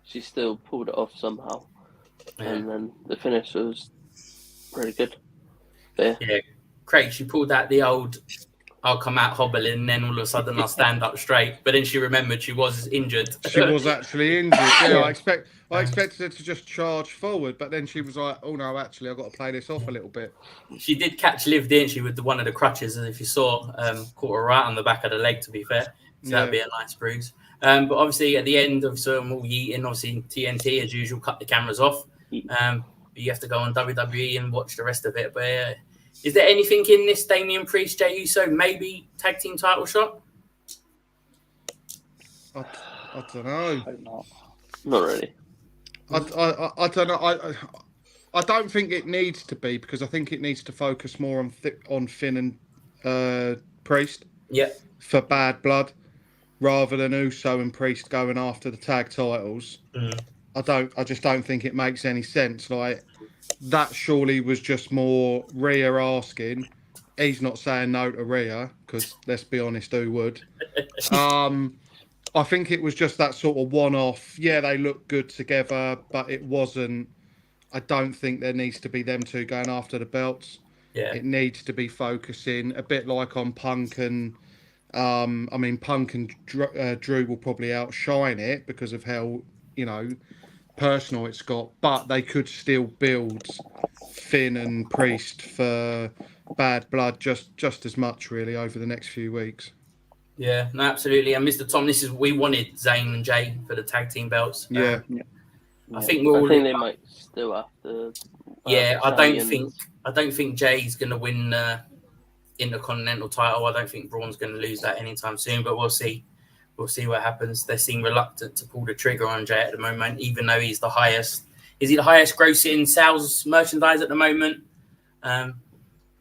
she still pulled it off somehow. Yeah. And then the finish was pretty good. Yeah, Craig, she pulled out the old I'll come out hobbling, and then all of a sudden I'll stand up straight. But then she remembered she was injured. She was actually injured. Yeah, I expected her to just charge forward, but then she was like, "Oh no, actually, I've got to play this off a little bit." She did catch Liv, didn't she, with one of the crutches? And if you saw, caught her right on the back of the leg. To be fair, so that'd be a nice bruise. But obviously, at the end of them all yeeting, obviously TNT as usual cut the cameras off. But you have to go on WWE and watch the rest of it. But is there anything in this Damian Priest, Jey Uso, maybe tag team title shot? I don't know. Hope not. Not really. I don't know. I don't think it needs to be, because I think it needs to focus more on Finn and Priest. Yeah. For Bad Blood, rather than Uso and Priest going after the tag titles. I just don't think it makes any sense. Like, that surely was just more Rhea asking. He's not saying no to Rhea, because let's be honest, who would? I think it was just that sort of one-off. Yeah, they look good together, but it wasn't. I don't think there needs to be them two going after the belts. Yeah. It needs to be focusing a bit like on Punk and. I mean, Punk and Drew will probably outshine it because of how, personal it's got. But they could still build Finn and Priest for Bad Blood just as much, really, over the next few weeks. Yeah, no, absolutely. And Mr. Tom, we wanted Zayn and Jay for the tag team belts. Yeah. I think they might still have to. I don't think Jay's going to win the Intercontinental title. I don't think Braun's going to lose that anytime soon. But we'll see. We'll see what happens. They seem reluctant to pull the trigger on Jay at the moment, even though he's the highest. Is he the highest grossing sales merchandise at the moment?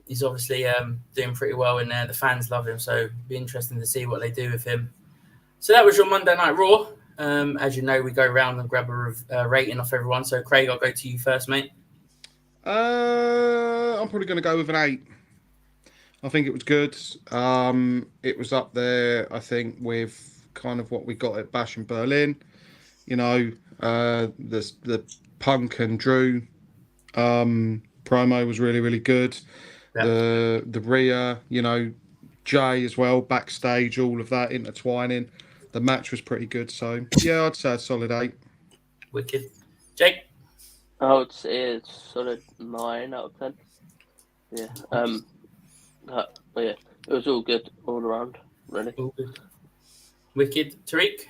He's obviously doing pretty well in there. The fans love him, so it'll be interesting to see what they do with him. So that was your Monday Night Raw. As you know, we go around and grab a rating off everyone. So, Craig, I'll go to you first, mate. I'm probably going to go with an 8. I think it was good. It was up there, I think, with kind of what we got at Bash in Berlin. The Punk and Drew promo was really, really good. Yeah. The Rhea, Jay as well, backstage, all of that intertwining. The match was pretty good. So, yeah, I'd say a solid 8. Wicked. Jake? I would say it's solid 9 out of 10. Yeah. Yeah, it was all good all around, really. All good. Wicked. Tariq?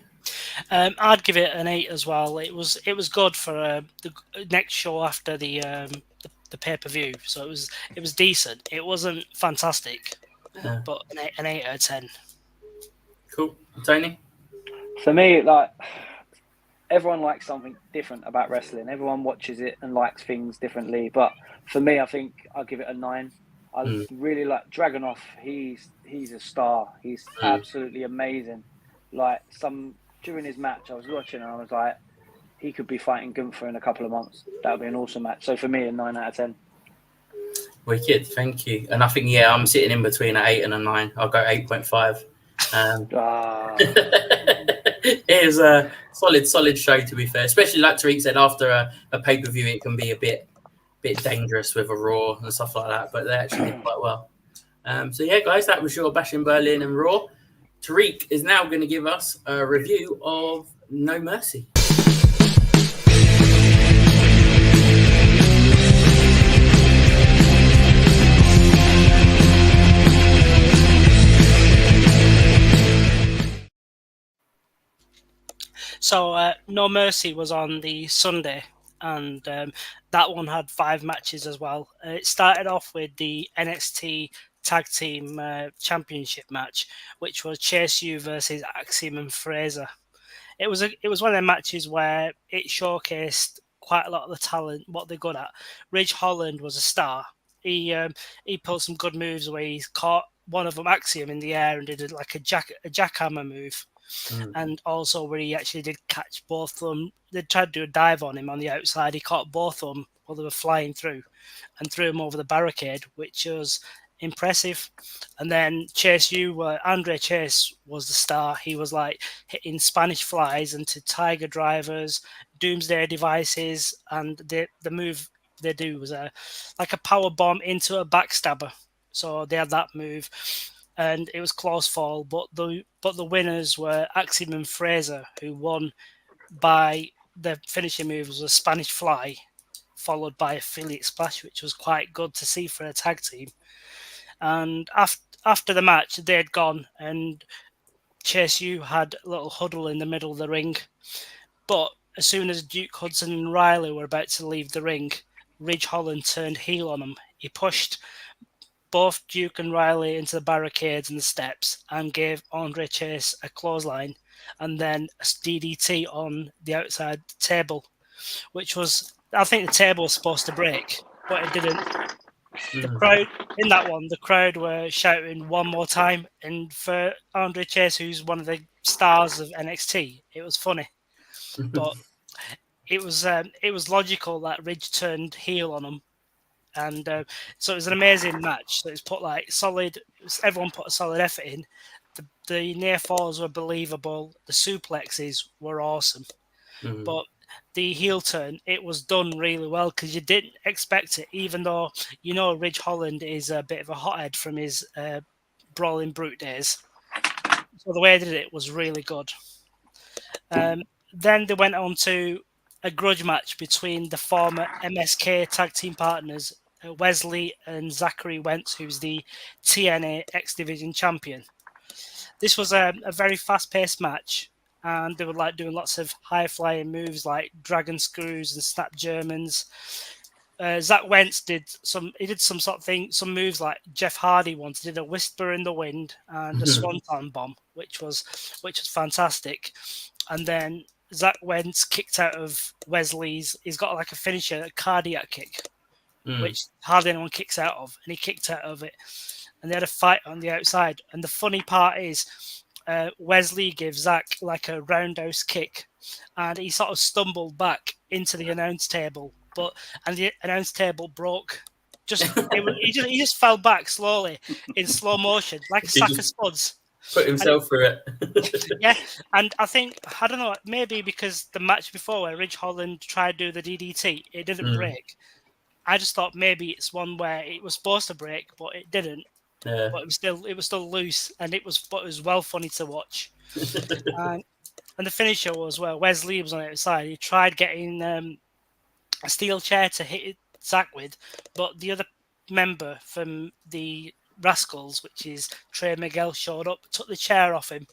I'd give it an 8 as well. It was good for the next show after the pay-per-view, so it was decent. It wasn't fantastic, but an 8 out of 10. Cool. Tony? For me, everyone likes something different about wrestling. Everyone watches it and likes things differently. But for me, I think I'll give it a 9. I really like Dragunov. He's a star. He's absolutely amazing. During his match, I was watching and I was like, he could be fighting Gunther in a couple of months. That would be an awesome match. So for me, a 9 out of 10. Wicked, thank you. And I think, I'm sitting in between an 8 and a 9. I'll go 8.5. It was a solid show, to be fair. Especially like Tariq said, after a pay-per-view, it can be a bit dangerous with a Raw and stuff like that. But they actually did quite well. So yeah, guys, that was your Bash in Berlin and Raw. Tariq is now going to give us a review of No Mercy. So No Mercy was on the Sunday, and that one had 5 matches as well. It started off with the NXT Tag Team Championship match, which was Chase U versus Axiom and Fraser. It was one of the matches where it showcased quite a lot of the talent, what they're good at. Ridge Holland was a star. He pulled some good moves where he caught one of them, Axiom, in the air and did a jackhammer move. And also where he actually did catch both of them. They tried to do a dive on him on the outside. He caught both of them while they were flying through and threw him over the barricade, which was impressive. And then Chase U, Andre Chase was the star. He was hitting Spanish flies into Tiger drivers, Doomsday devices, and the move they do was a power bomb into a backstabber. So they had that move. And it was close fall, but the winners were Axiom and Fraser, who won by the finishing move was a Spanish fly, followed by a Philly splash, which was quite good to see for a tag team. And after the match, they had gone, and Chase U had a little huddle in the middle of the ring. But as soon as Duke Hudson and Riley were about to leave the ring, Ridge Holland turned heel on them. He pushed both Duke and Riley into the barricades and the steps and gave Andre Chase a clothesline and then a DDT on the outside table, which was, I think the table was supposed to break, but it didn't. The crowd in that one, the crowd were shouting one more time, and for Andre Chase, who's one of the stars of NXT, it was funny, but it was logical that Ridge turned heel on him, and so it was an amazing match. So it was put like solid. Everyone put a solid effort in. The near falls were believable. The suplexes were awesome, but the heel turn, it was done really well because you didn't expect it, even though Ridge Holland is a bit of a hothead from his Brawling Brute days. So the way they did it was really good. Then they went on to a grudge match between the former MSK tag team partners, Wesley and Zachary Wentz, who's the TNA X Division champion. This was a very fast-paced match, and they were like doing lots of high-flying moves like dragon screws and snap Germans. Zach Wentz did some sort of thing, some moves like Jeff Hardy once did, a whisper in the wind and a swanton bomb, which was fantastic. And then Zach Wentz kicked out of Wesley's. He's got like a finisher, a cardiac kick, which hardly anyone kicks out of, and he kicked out of it. And they had a fight on the outside. And the funny part is, Wesley gives Zach like a roundhouse kick, and he sort of stumbled back into the announce table, and the announce table broke. He just fell back slowly in slow motion, like a sack of spuds. Put himself through it. Yeah, and I don't know, maybe because the match before where Ridge Holland tried to do the DDT, it didn't break. I just thought maybe it's one where it was supposed to break, but it didn't. Yeah. But it was still loose, and it was well funny to watch. And the finisher was where Wesley was on the outside. He tried getting a steel chair to hit Zach with, but the other member from the Rascals, which is Trey Miguel, showed up, took the chair off him,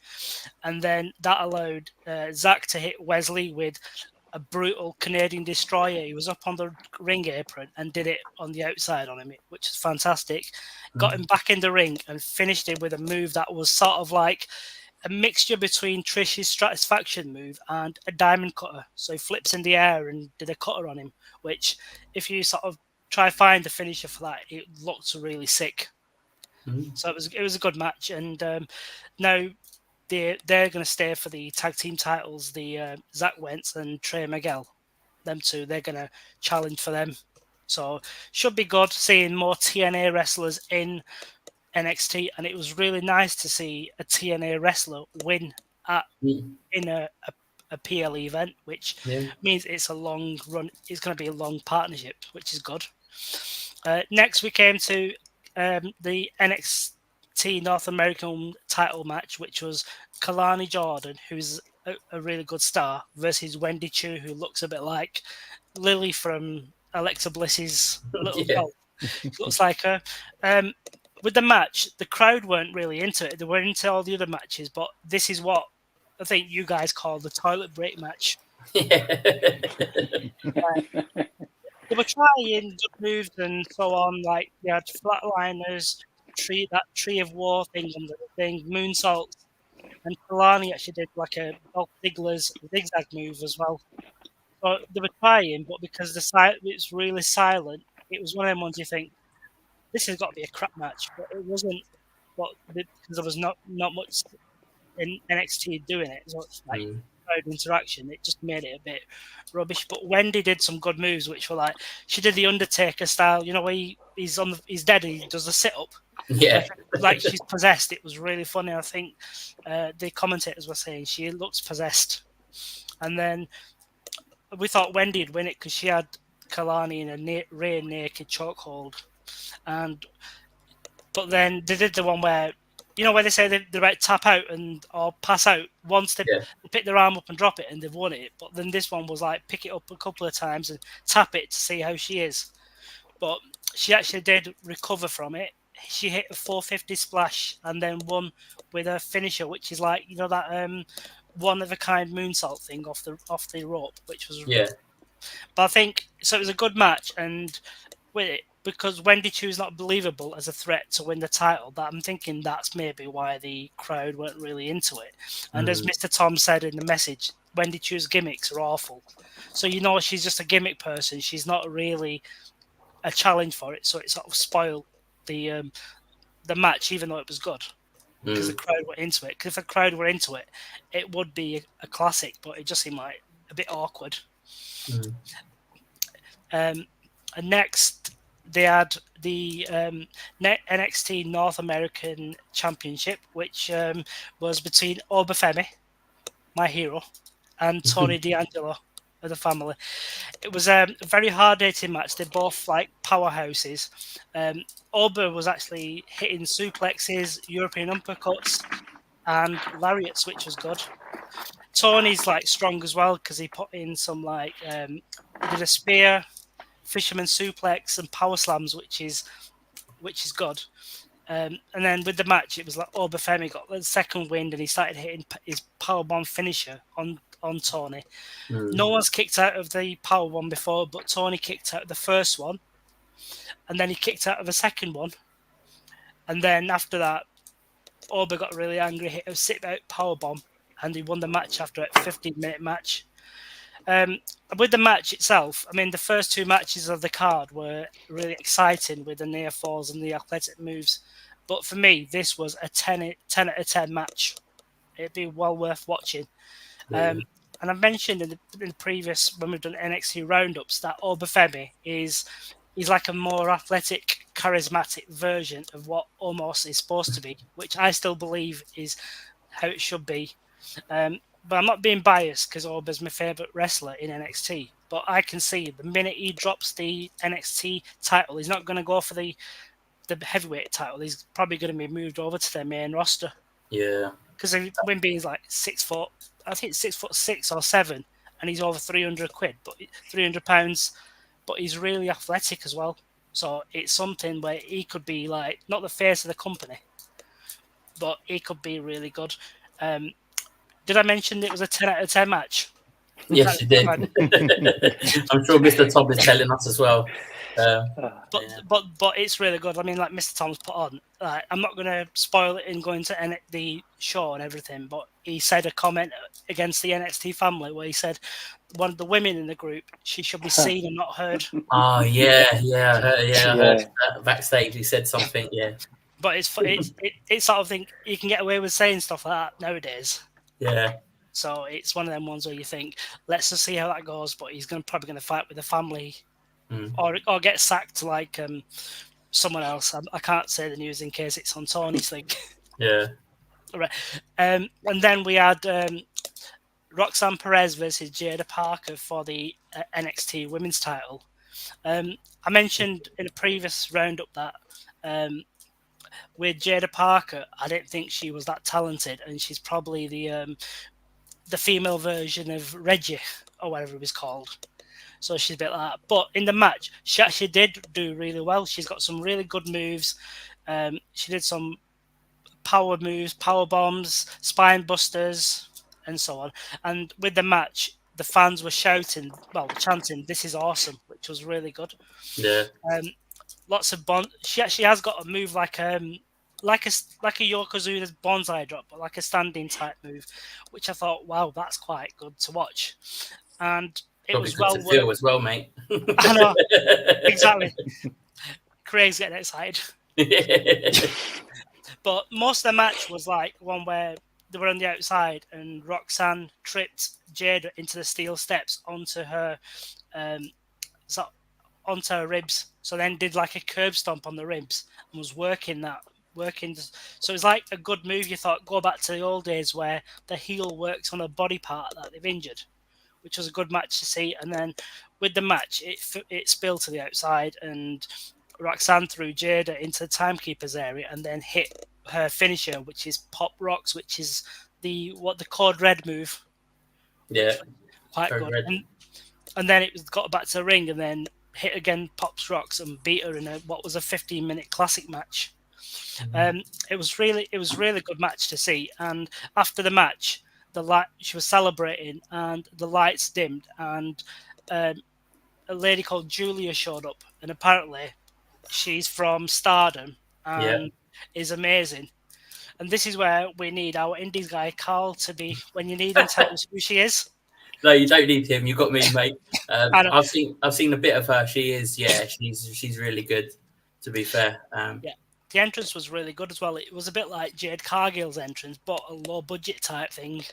and then that allowed Zach to hit Wesley with a brutal Canadian destroyer. He was up on the ring apron and did it on the outside on him, which is fantastic. Got him back in the ring and finished him with a move that was sort of like a mixture between Trish's Stratisfaction move and a diamond cutter. So he flips in the air and did a cutter on him, which if you sort of try find the finisher for that, it looked really sick. So it was a good match, and now they're going to stay for the tag team titles. The Zach Wentz and Trey Miguel, them two, they're going to challenge for them. So should be good seeing more TNA wrestlers in NXT, and it was really nice to see a TNA wrestler win in a PLE event, which means it's a long run. It's going to be a long partnership, which is good. Next, we came to the NXT North American title match, which was Kalani Jordan, who's a really good star, versus Wendy Chu, who looks a bit like Lily from Alexa Bliss's little doll. Looks like her. With the match, the crowd weren't really into it. They were into all the other matches, but this is what I think you guys call the toilet break match. They were trying good moves and so on, like they had flatliners, that tree of war thing under the thing, moonsaults, and Kalani actually did like a Dolph Ziggler's zigzag move as well. So they were trying, but because it's really silent, it was one of them ones you think, this has got to be a crap match, but it wasn't. But because there was not much in NXT doing it, so it's like crowd interaction, it just made it a bit rubbish. But Wendy did some good moves, which were like, she did the Undertaker style, where he's dead and he does a sit up. Yeah, like she's possessed. It was really funny. I think the commentators were saying she looks possessed, and then we thought Wendy'd win it because she had Kalani in a rear naked chokehold, but then they did the one where, where they say they might tap out or pass out once they pick their arm up and drop it and they've won it. But then this one was like pick it up a couple of times and tap it to see how she is. But she actually did recover from it. She hit a 450 splash and then won with a finisher, which is like that one of a kind moonsault thing off the rope, which was But I think so. It was a good match, and with it, because Wendy Chu's not believable as a threat to win the title, that I'm thinking that's maybe why the crowd weren't really into it. And as Mr. Tom said in the message, Wendy Chu's gimmicks are awful. So she's just a gimmick person. She's not really a challenge for it. So it sort of spoiled the match, even though it was good. Because the crowd were into it. Because if the crowd were into it, it would be a classic, but it just seemed like a bit awkward. And next, they had the NXT North American Championship, which was between Obafemi, my hero, and Tony D'Angelo of the family. It was a very hard-hitting match. They're both like powerhouses. Oba was actually hitting suplexes, European uppercuts, and lariats, which was good. Tony's like strong as well because he put in some he did a spear, fisherman suplex, and power slams, which is good. And then with the match, it was like Obafemi got the second wind and he started hitting his powerbomb finisher on Tony. No one's kicked out of the powerbomb before, but Tony kicked out of the first one, and then he kicked out of the second one, and then after that, Oba got really angry, hit a sit-out powerbomb, and he won the match after a 15-minute match. With the match itself, I mean, the first two matches of the card were really exciting with the near falls and the athletic moves. But for me, this was a 10 out of 10 match. It'd be well worth watching. And I mentioned in the previous, when we've done NXT roundups, that Obafemi he's like a more athletic, charismatic version of what Omos is supposed to be, which I still believe is how it should be. But I'm not being biased because Oba's my favourite wrestler in NXT. But I can see the minute he drops the NXT title, he's not going to go for the heavyweight title. He's probably going to be moved over to their main roster. Yeah. Because Wimby's like 6 foot, I think 6'6" or 7, and he's over £300, but £300. But he's really athletic as well. So it's something where he could be like not the face of the company, but he could be really good. Did I mention it was a 10 out of 10 match? Yes, you did. I'm sure Mr. Tom is telling us as well. But it's really good. I mean, like Mr. Tom's put on. I'm not going to spoil it in going to the show and everything, but he said a comment against the NXT family where he said one of the women in the group, she should be seen and not heard. Oh yeah, I heard that backstage. He said something, yeah. But it's sort of thing you can get away with saying stuff like that nowadays. Yeah. So it's one of them ones where you think, let's just see how that goes. But he's probably going to fight with the family, or get sacked like someone else. I can't say the news in case it's on Tony's thing. Yeah. Right. And then we had Roxanne Perez versus Jada Parker for the NXT Women's title. I mentioned in a previous roundup that with Jada Parker, I didn't think she was that talented, and she's probably the female version of Reggie or whatever it was called. So she's a bit like that. But in the match, she actually did do really well. She's got some really good moves. She did some power moves, power bombs, spine busters, and so on. And with the match, the fans were chanting, "This is awesome," which was really good. Yeah. Lots of She actually has got a move like a Yokozuna's bonsai drop, but like a standing type move, which I thought, wow, that's quite good to watch. And it probably was well to feel as well, mate. I know, exactly. Craig's getting excited. But most of the match was like one where they were on the outside and Roxanne tripped Jada into the steel steps onto her ribs. So then did like a curb stomp on the ribs and was working. So it was like a good move. You thought, go back to the old days where the heel works on a body part that they've injured, which was a good match to see. And then with the match, it spilled to the outside and Roxanne threw Jada into the timekeeper's area and then hit her finisher, which is Pop Rocks, which is the Code Red move. Yeah, quite good. And then it got back to the ring and then hit again Pop's Rocks and beat her in what was a 15-minute classic match. It was really good match to see. And after the match, she was celebrating and the lights dimmed and a lady called Julia showed up, and apparently she's from Stardom and is amazing. And this is where we need our Indies guy, Carl, to be, when you need him, tell us who she is. No, you don't need him. You've got me, mate. I've seen a bit of her. She's really good, to be fair. The entrance was really good as well. It was a bit like Jade Cargill's entrance, but a low budget type thing.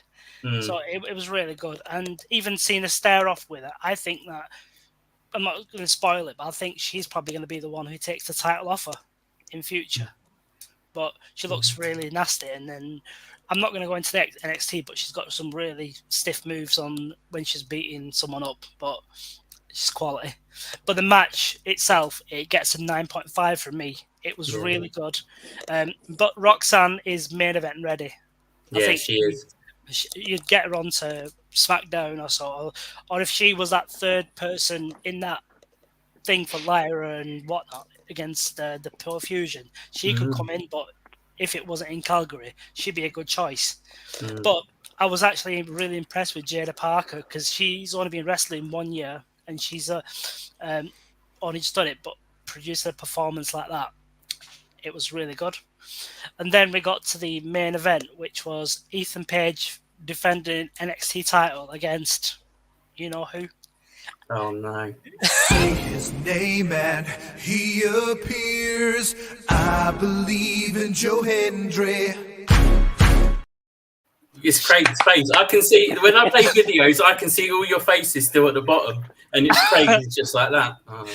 So it was really good. And even seeing her stare off with her, I think that, I'm not going to spoil it, but I think she's probably going to be the one who takes the title off her in future. But she looks really nasty. And then I'm not going to go into the NXT, but she's got some really stiff moves on when she's beating someone up. But she's quality. But the match itself, it gets a 9.5 from me. It was really good. But Roxanne is main event ready. I think she is. You'd get her onto Smackdown or so, or if she was that third person in that thing for Lyra and whatnot against the Pure Fusion, she could come in. But if it wasn't in Calgary, she'd be a good choice. But I was actually really impressed with Jada Parker because she's only been wrestling 1 year and she's only just done it, but produced a performance like that. It was really good. And then we got to the main event, which was Ethan Page defending NXT title against, you know who? Oh no. Say his name and he appears. I believe in Joe Hendry. It's Craig's face. I can see when I play videos, I can see all your faces still at the bottom, and it's Craig just like that. Oh.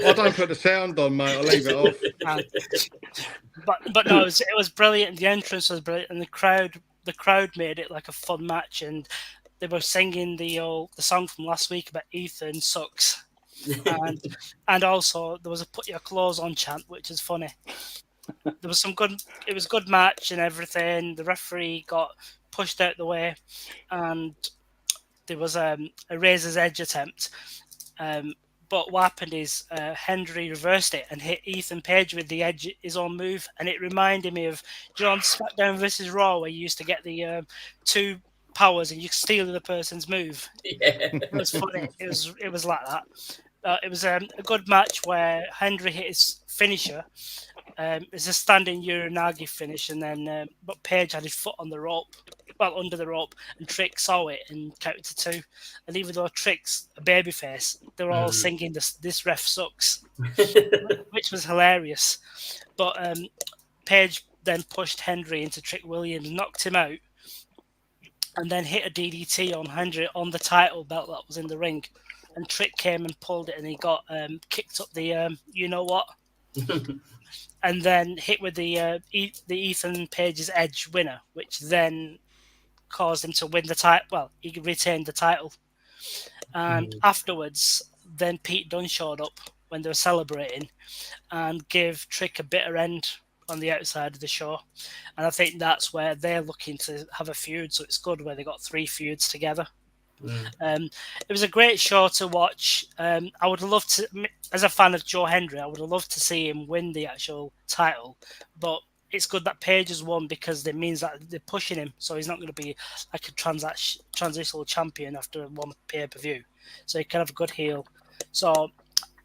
I don't put the sound on, mate. I'll leave it off. But no, it was brilliant. The entrance was brilliant, and the crowd made it like a fun match, and they were singing the song from last week about Ethan sucks, and also there was a put your clothes on chant, which is funny. There was it was a good match and everything. The referee got pushed out the way, and there was a razor's edge attempt. But what happened is Hendry reversed it and hit Ethan Page with the edge, his own move, and it reminded me of on SmackDown vs. Raw, where you used to get the two powers and you steal the person's move. It was funny. It was like that. It was a good match where Hendry hit his finisher. It's a standing Uranagi finish, and then but Page had his foot on the rope, under the rope, and Trick saw it and counted to 2. And even though Trick's a babyface, they were all singing this ref sucks, which was hilarious. But Page then pushed Hendry into Trick Williams, knocked him out, and then hit a DDT on Hendry on the title belt that was in the ring. And Trick came and pulled it, and he got kicked up the you know what. And then hit with the Ethan Page's Edge winner, which then caused him to win the title. Well, he retained the title. And afterwards, then Pete Dunne showed up when they were celebrating and gave Trick a bitter end on the outside of the show. And I think that's where they're looking to have a feud. So it's good where they got 3 feuds together. It was a great show to watch. I would have loved to, as a fan of Joe Hendry, I would have loved to see him win the actual title. But it's good that Page has won because it means that they're pushing him. So he's not going to be like a transitional champion after one pay-per-view. So he can have a good heel. So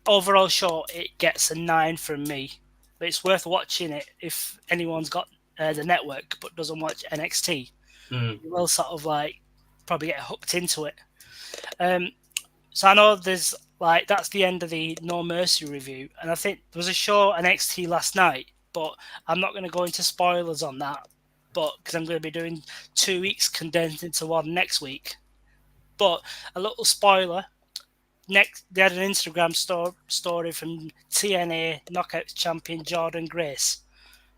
overall show, it gets a 9 from me. But it's worth watching it if anyone's got the network but doesn't watch NXT. You will sort of like probably get hooked into it. So I know there's like that's the end of the No Mercy review, and I think there was a show NXT last night, but I'm not going to go into spoilers on that, but because I'm going to be doing 2 weeks condensed into one next week. But a little spoiler: they had an Instagram story from TNA Knockouts champion Jordan Grace,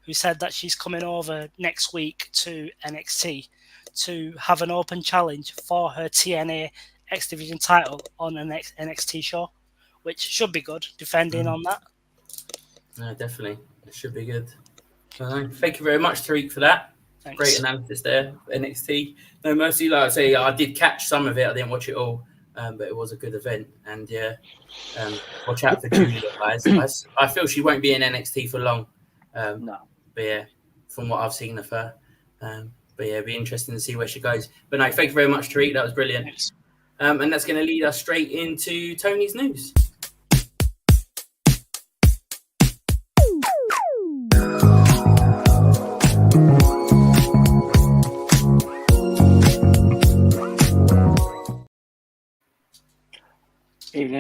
who said that she's coming over next week to NXT to have an open challenge for her TNA X Division title on an NXT show, which should be good, defending on that. No, definitely. It should be good. Thank you very much, Tariq, for that. Thanks. Great analysis there. NXT. No Mercy, like I say, I did catch some of it. I didn't watch it all, but it was a good event. And yeah, watch out for Julia, guys. I feel she won't be in NXT for long. No. But yeah, from what I've seen of her. But yeah, it'd be interesting to see where she goes. But no, thank you very much, Tariq. That was brilliant. Thanks. And that's going to lead us straight into Tony's news.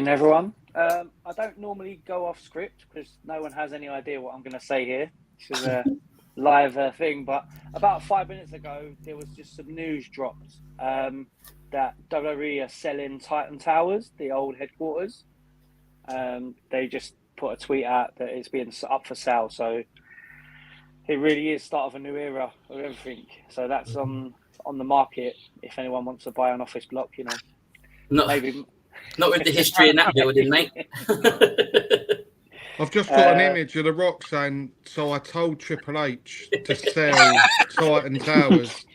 Evening, everyone. I don't normally go off script because no one has any idea what I'm going to say here. This is a live thing, but about 5 minutes ago, there was just some news dropped that WWE are selling Titan Towers, the old headquarters. They just put a tweet out that it's being up for sale. So it really is start of a new era of everything. So that's on the market if anyone wants to buy an office block, you know. Maybe not with the history in that building, mate. I've just got an image of The Rock saying, "So I told Triple H to sell Titan Towers."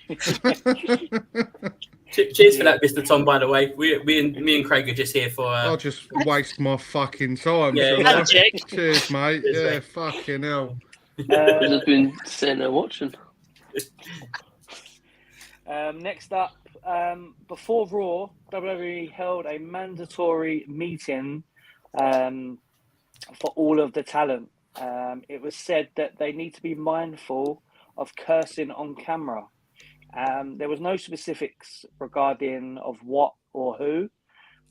Cheers for that, Mr. Tom. By the way, me and Craig are just here for. I'll just waste my fucking time. Yeah, cheers, mate. Cheers, mate. Fucking hell. I've just been sitting there watching. Next up, before Raw, WWE held a mandatory meeting for all of the talent. It was said that they need to be mindful of cursing on camera. There was no specifics regarding of what or who,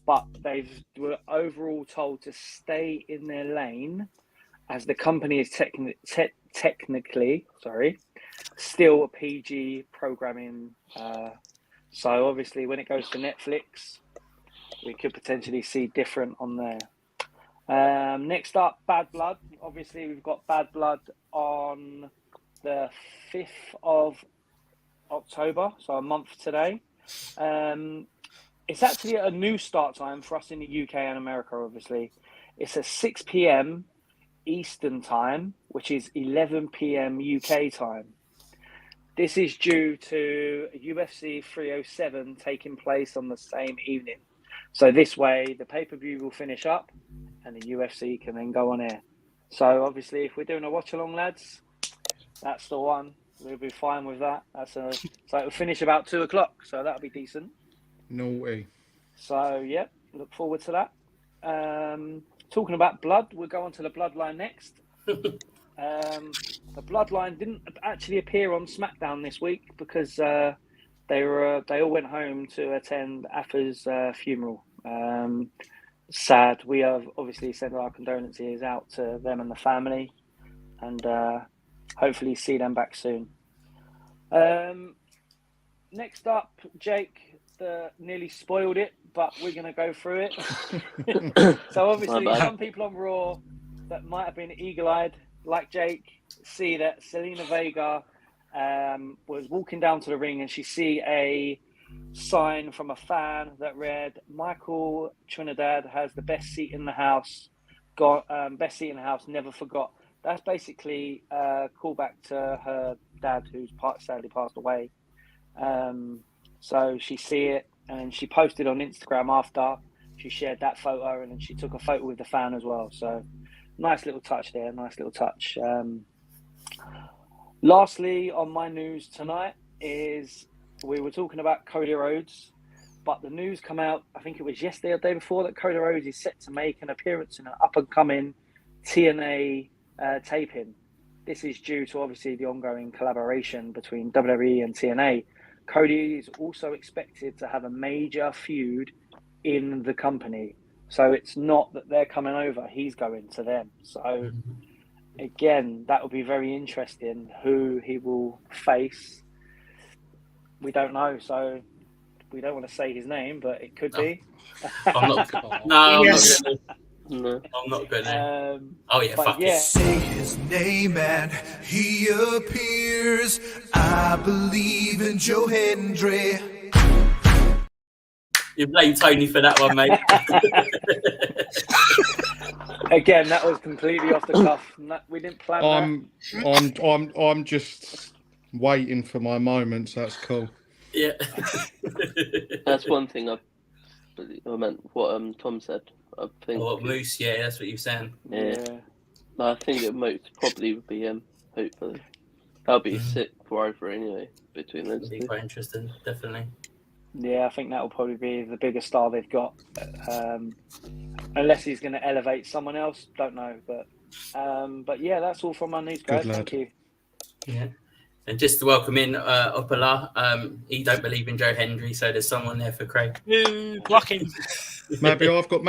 but they were overall told to stay in their lane, as the company is technically still a PG programming. So obviously, when it goes to Netflix, we could potentially see different on there. Next up, Bad Blood. Obviously, we've got Bad Blood on the 5th of October, so a month today. It's actually a new start time for us in the UK and America, obviously. It's at 6 p.m. Eastern time, which is 11 p.m. UK time. This is due to UFC 307 taking place on the same evening. So this way, the pay-per-view will finish up and the UFC can then go on air. So obviously, if we're doing a watch-along, lads, that's the one. We'll be fine with that. So it'll finish about 2 o'clock. So that'll be decent. Naughty. So, yeah, look forward to that. Talking about blood, we'll go on to the Bloodline next. The Bloodline didn't actually appear on Smackdown this week because they all went home to attend Afa's funeral. Sad. We have obviously sent our condolences out to them and the family, and hopefully see them back soon. Next up, Jake nearly spoiled it, but we're going to go through it. So obviously, some people on Raw that might have been eagle-eyed, like Jake, see that Selena Vega was walking down to the ring and she see a sign from a fan that read, "Michael Trinidad has the best seat in the house. Best seat in the house, never forgot." That's basically a callback to her dad, who's sadly passed away. So she see it, and she posted on Instagram after. She shared that photo, and then she took a photo with the fan as well. So nice little touch there, nice little touch. Lastly, on my news tonight is we were talking about Cody Rhodes, but the news come out, I think it was yesterday or the day before, that Cody Rhodes is set to make an appearance in an up-and-coming TNA taping. This is due to obviously the ongoing collaboration between WWE and TNA. Cody is also expected to have a major feud in the company. So it's not that they're coming over, he's going to them. So again, that will be very interesting who he will face. We don't know, so we don't want to say his name, but it could be. I'm not going to. Oh, yeah, fuck it. Say his name and he appears. I believe in Joe Hendry. You blame Tony for that one, mate. Again, that was completely off the cuff. We didn't plan that. I'm just waiting for my moments. That's cool. Yeah. That's one thing I meant what Tom said. I think. Oh, Moose, yeah, that's what you're saying. Yeah. I think it most probably would be hopefully. That'll be sick for over anyway between those two. Quite interesting, definitely. Yeah, I think that will probably be the biggest star they've got. Unless he's going to elevate someone else, don't know. But yeah, that's all from my news, guys. Thank you. Yeah. And just to welcome in Opala, he don't believe in Joe Hendry, so there's someone there for Craig. Blocking. Maybe I've got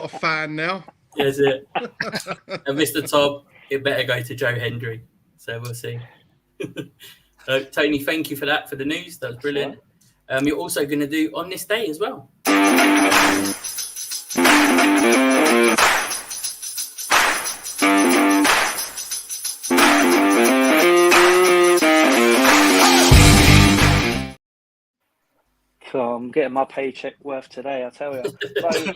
a fan now. Is it? And Mr. Todd, it better go to Joe Hendry. So we'll see. Tony, thank you for that, for the news. That was brilliant. You're also going to do On This Day as well. So I'm getting my paycheck worth today, I tell you. So,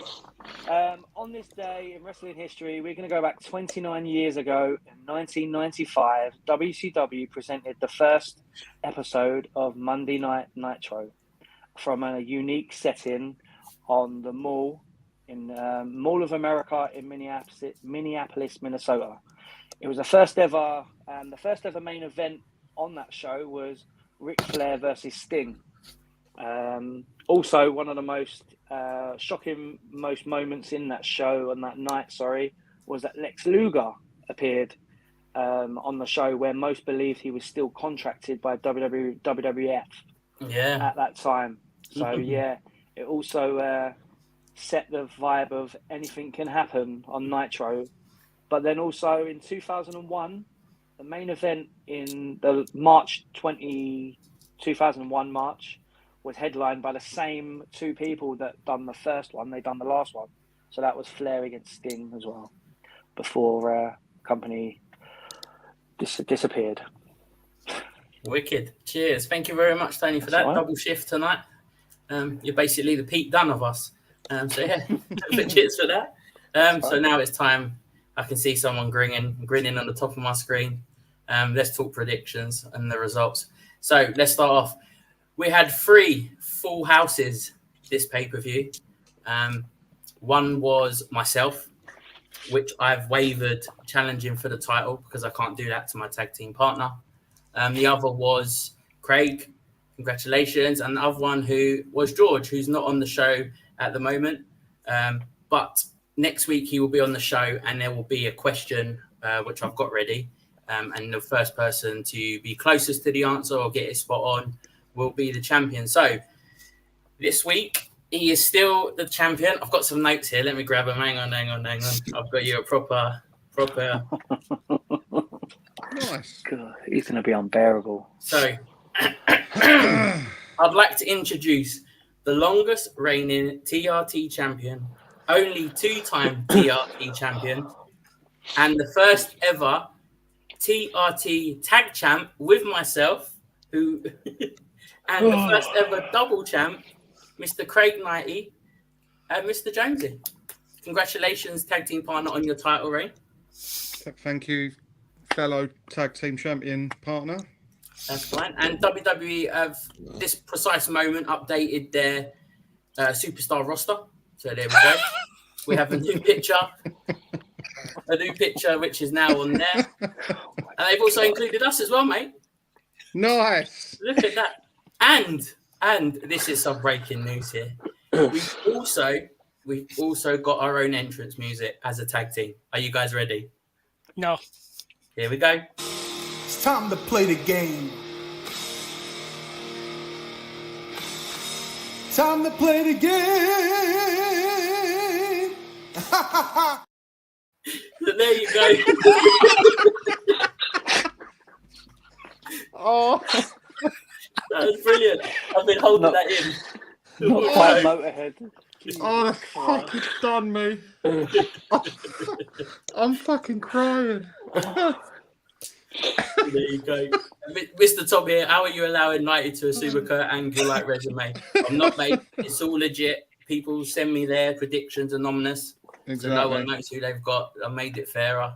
on this day in wrestling history, we're going to go back 29 years ago in 1995. WCW presented the first episode of Monday Night Nitro from a unique setting on the Mall in Mall of America in Minneapolis, Minnesota. It was the first ever main event on that show was Ric Flair versus Sting. Also, one of the most shocking moments in that show on that night, was that Lex Luger appeared on the show, where most believed he was still contracted by WWF at that time. So it also set the vibe of anything can happen on Nitro. But then also in 2001, the main event in the 2001 March was headlined by the same two people that done the first one. They done the last one. So that was Flair against Sting as well, before company disappeared. Wicked. Cheers. Thank you very much, Tony, for that. Right. Double shift tonight. You're basically the Pete Dunne of us. So cheers for that. So now it's time. I can see someone grinning on the top of my screen. Let's talk predictions and the results. So let's start off. We had 3 full houses this pay-per-view. One was myself, which I've wavered challenging for the title because I can't do that to my tag team partner. The other was Craig. Congratulations. And the other one who was George, who's not on the show at the moment. But next week he will be on the show and there will be a question, which I've got ready. And the first person to be closest to the answer or get it spot on will be the champion. So this week, he is still the champion. I've got some notes here. Let me grab them. Hang on. I've got you a proper. Nice. God, he's going to be unbearable. So I'd like to introduce the longest reigning TRT champion, only 2-time TRT champion, and the first ever TRT tag champ with myself, who... And the first ever double champ, Mr. Craig Knighty and Mr. Jonezy. Congratulations, tag team partner, on your title reign. Thank you, fellow tag team champion partner. That's fine. And WWE have this precise moment updated their superstar roster. So there we go. We have a new picture. Which is now on there. And they've also included us as well, mate. Nice. Look at that. And this is some breaking news here. We've also got our own entrance music as a tag team. Are you guys ready? No. Here we go. It's time to play the game. Time to play the game. So there you go. Oh. That was brilliant. I've been holding that in. Not quite Motorhead. Oh, that's fucking done me. I'm fucking crying. There you go. Mr. Tom here, how are you allowing Knighty to assume a Kurt Angle-like resume? I'm not, mate. It's all legit. People send me their predictions anonymous. Exactly. So no one knows who they've got. I made it fairer.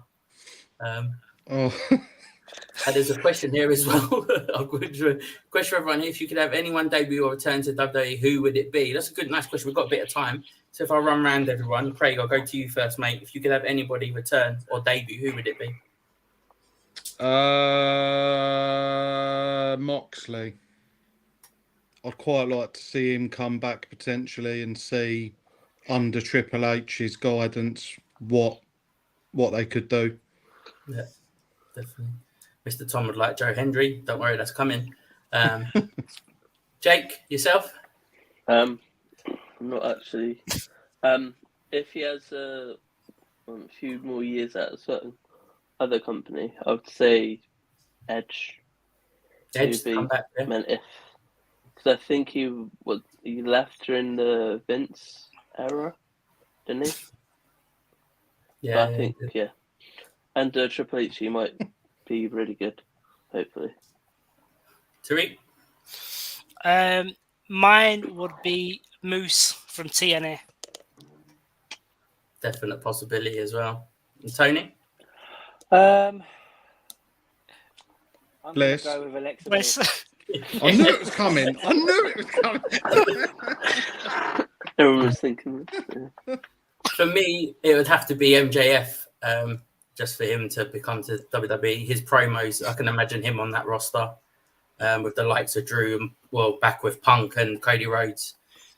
And there's a question here as well. Question for everyone here. If you could have anyone debut or return to WWE, who would it be? That's a good, nice question. We've got a bit of time. So if I run around everyone, Craig, I'll go to you first, mate. If you could have anybody return or debut, who would it be? Moxley. I'd quite like to see him come back potentially and see under Triple H's guidance what they could do. Yeah, definitely. Mr. Tom would like Joe Hendry. Don't worry, that's coming. Jake, yourself? Not actually If he has a few more years at a certain other company, I would say Edge. Edge to come back, yeah. Because I think he left during the Vince era, didn't he? Yeah, but I think yeah. And Triple H, he might be really good, hopefully. Tariq? Mine would be Moose from TNA. Definite possibility as well. And Tony? I'm going to Bliss. go with Alexa Bliss. Bliss. I knew it was coming. I knew it was coming. Everyone was thinking. Yeah. For me, it would have to be MJF, just for him to become to WWE. His promos, I can imagine him on that roster with the likes of Drew and, well, back with Punk and Cody Rhodes.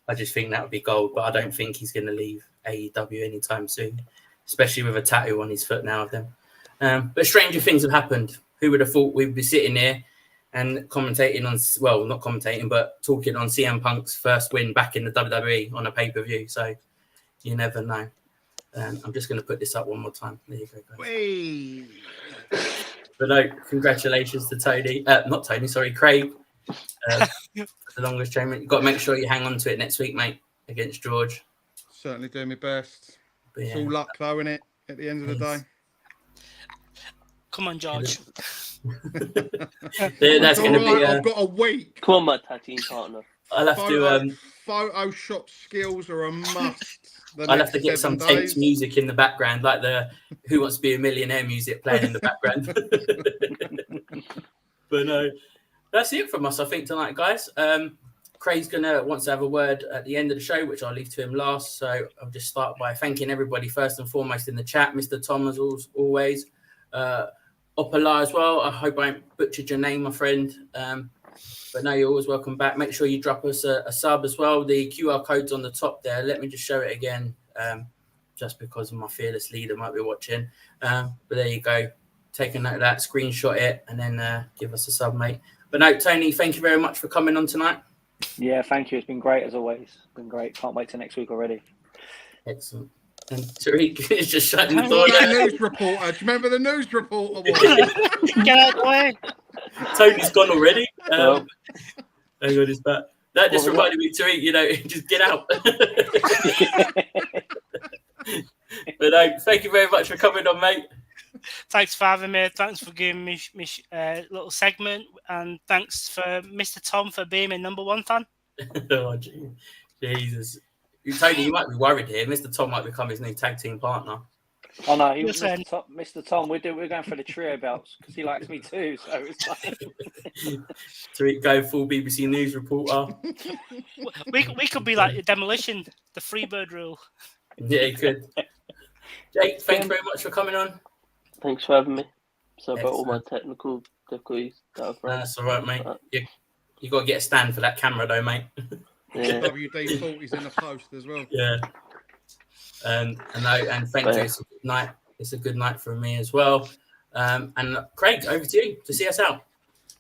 I just think that would be gold, but I don't think he's going to leave AEW anytime soon, especially with a tattoo on his foot now of them. But stranger things have happened. Who would have thought we'd be sitting here and commentating on, well, not commentating, but talking on CM Punk's first win back in the WWE on a pay-per-view. So you never know. I'm just going to put this up one more time. There you go, guys. Whee. But no, congratulations to Tony. Not Tony, sorry, Craig. For the longest chain. You've got to make sure you hang on to it next week, mate, against George. Certainly doing my best. But, yeah. It's all luck, though, innit? At the end of the day. Come on, George. That's going to be. I've got a week. Come on, my tag team partner. I'll have to. Photoshop skills are a must. I'll have to get some tense music in the background, like the "Who Wants to Be a Millionaire" music playing in the background. But no, that's it from us, I think, tonight, guys. Craig's wants to have a word at the end of the show, which I'll leave to him last. So I'll just start by thanking everybody first and foremost in the chat. Mr. Tom, as always. Opala as well. I hope I ain't butchered your name, my friend. But no, you're always welcome back. Make sure you drop us a sub as well. The QR code's on the top there. Let me just show it again, just because my fearless leader might be watching. But there you go. Take a note of that, screenshot it, and then give us a sub, mate. But no, Tony, thank you very much for coming on tonight. Yeah, thank you. It's been great as always. It's been great. Can't wait till next week already. Excellent. And Tariq is just shutting the door. That news reporter. Do you remember the news reporter? Get out of the way. Tony's gone already. Hang on, he's back. That just reminded me, Tariq, just get out. But thank you very much for coming on, mate. Thanks for having me. Thanks for giving me little segment. And thanks for Mr. Tom for being my number one fan. Oh, Jesus. Tony, you might be worried here. Mr. Tom might become his new tag team partner. Oh no, he was Mr. Tom. We're going for the trio belts because he likes me too. So it's like Tariq go full BBC News reporter. We could be like Demolition, the Freebird rule. Yeah, he could. Jake, thank you very much for coming on. Thanks for having me. So about all my technical difficulties that I've run. That's all right, mate. You got to get a stand for that camera, though, mate. Yeah. WD-40's in the post as well. Yeah. And thank you. It's a good night. It's a good night for me as well. And Craig, over to you to see us out.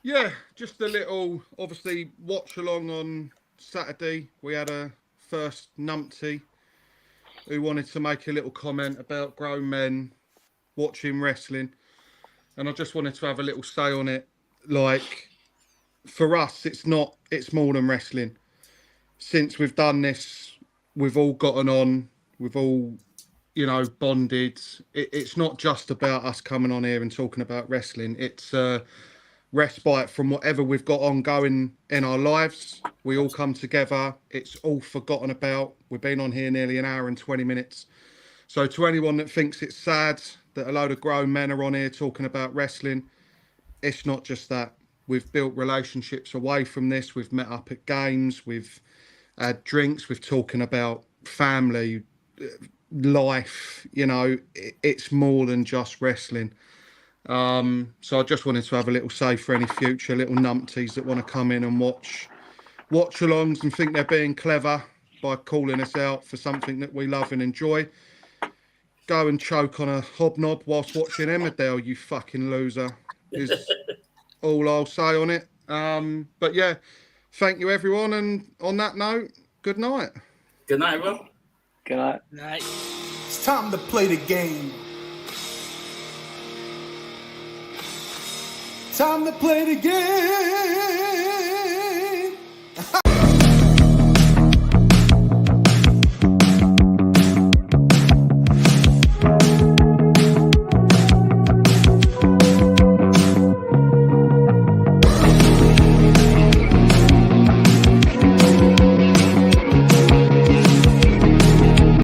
Yeah, just a little, obviously, watch along on Saturday. We had a first numpty who wanted to make a little comment about grown men watching wrestling. And I just wanted to have a little say on it. Like, for us, it's more than wrestling. Since we've done this, we've all gotten on, we've all, bonded. It's not just about us coming on here and talking about wrestling. It's respite from whatever we've got ongoing in our lives. We all come together. It's all forgotten about. We've been on here nearly an hour and 20 minutes. So to anyone that thinks it's sad that a load of grown men are on here talking about wrestling, it's not just that. We've built relationships away from this. We've met up at games. We've had drinks. We've talking about family, life. It's more than just wrestling. So I just wanted to have a little say for any future little numpties that want to come in and watch alongs and think they're being clever by calling us out for something that we love and enjoy. Go and choke on a hobnob whilst watching Emmerdale, you fucking loser, is all I'll say on it. But yeah, thank you everyone. And on that note, good night. Good night, everyone. Good night. Night. It's time to play the game. Time to play the game.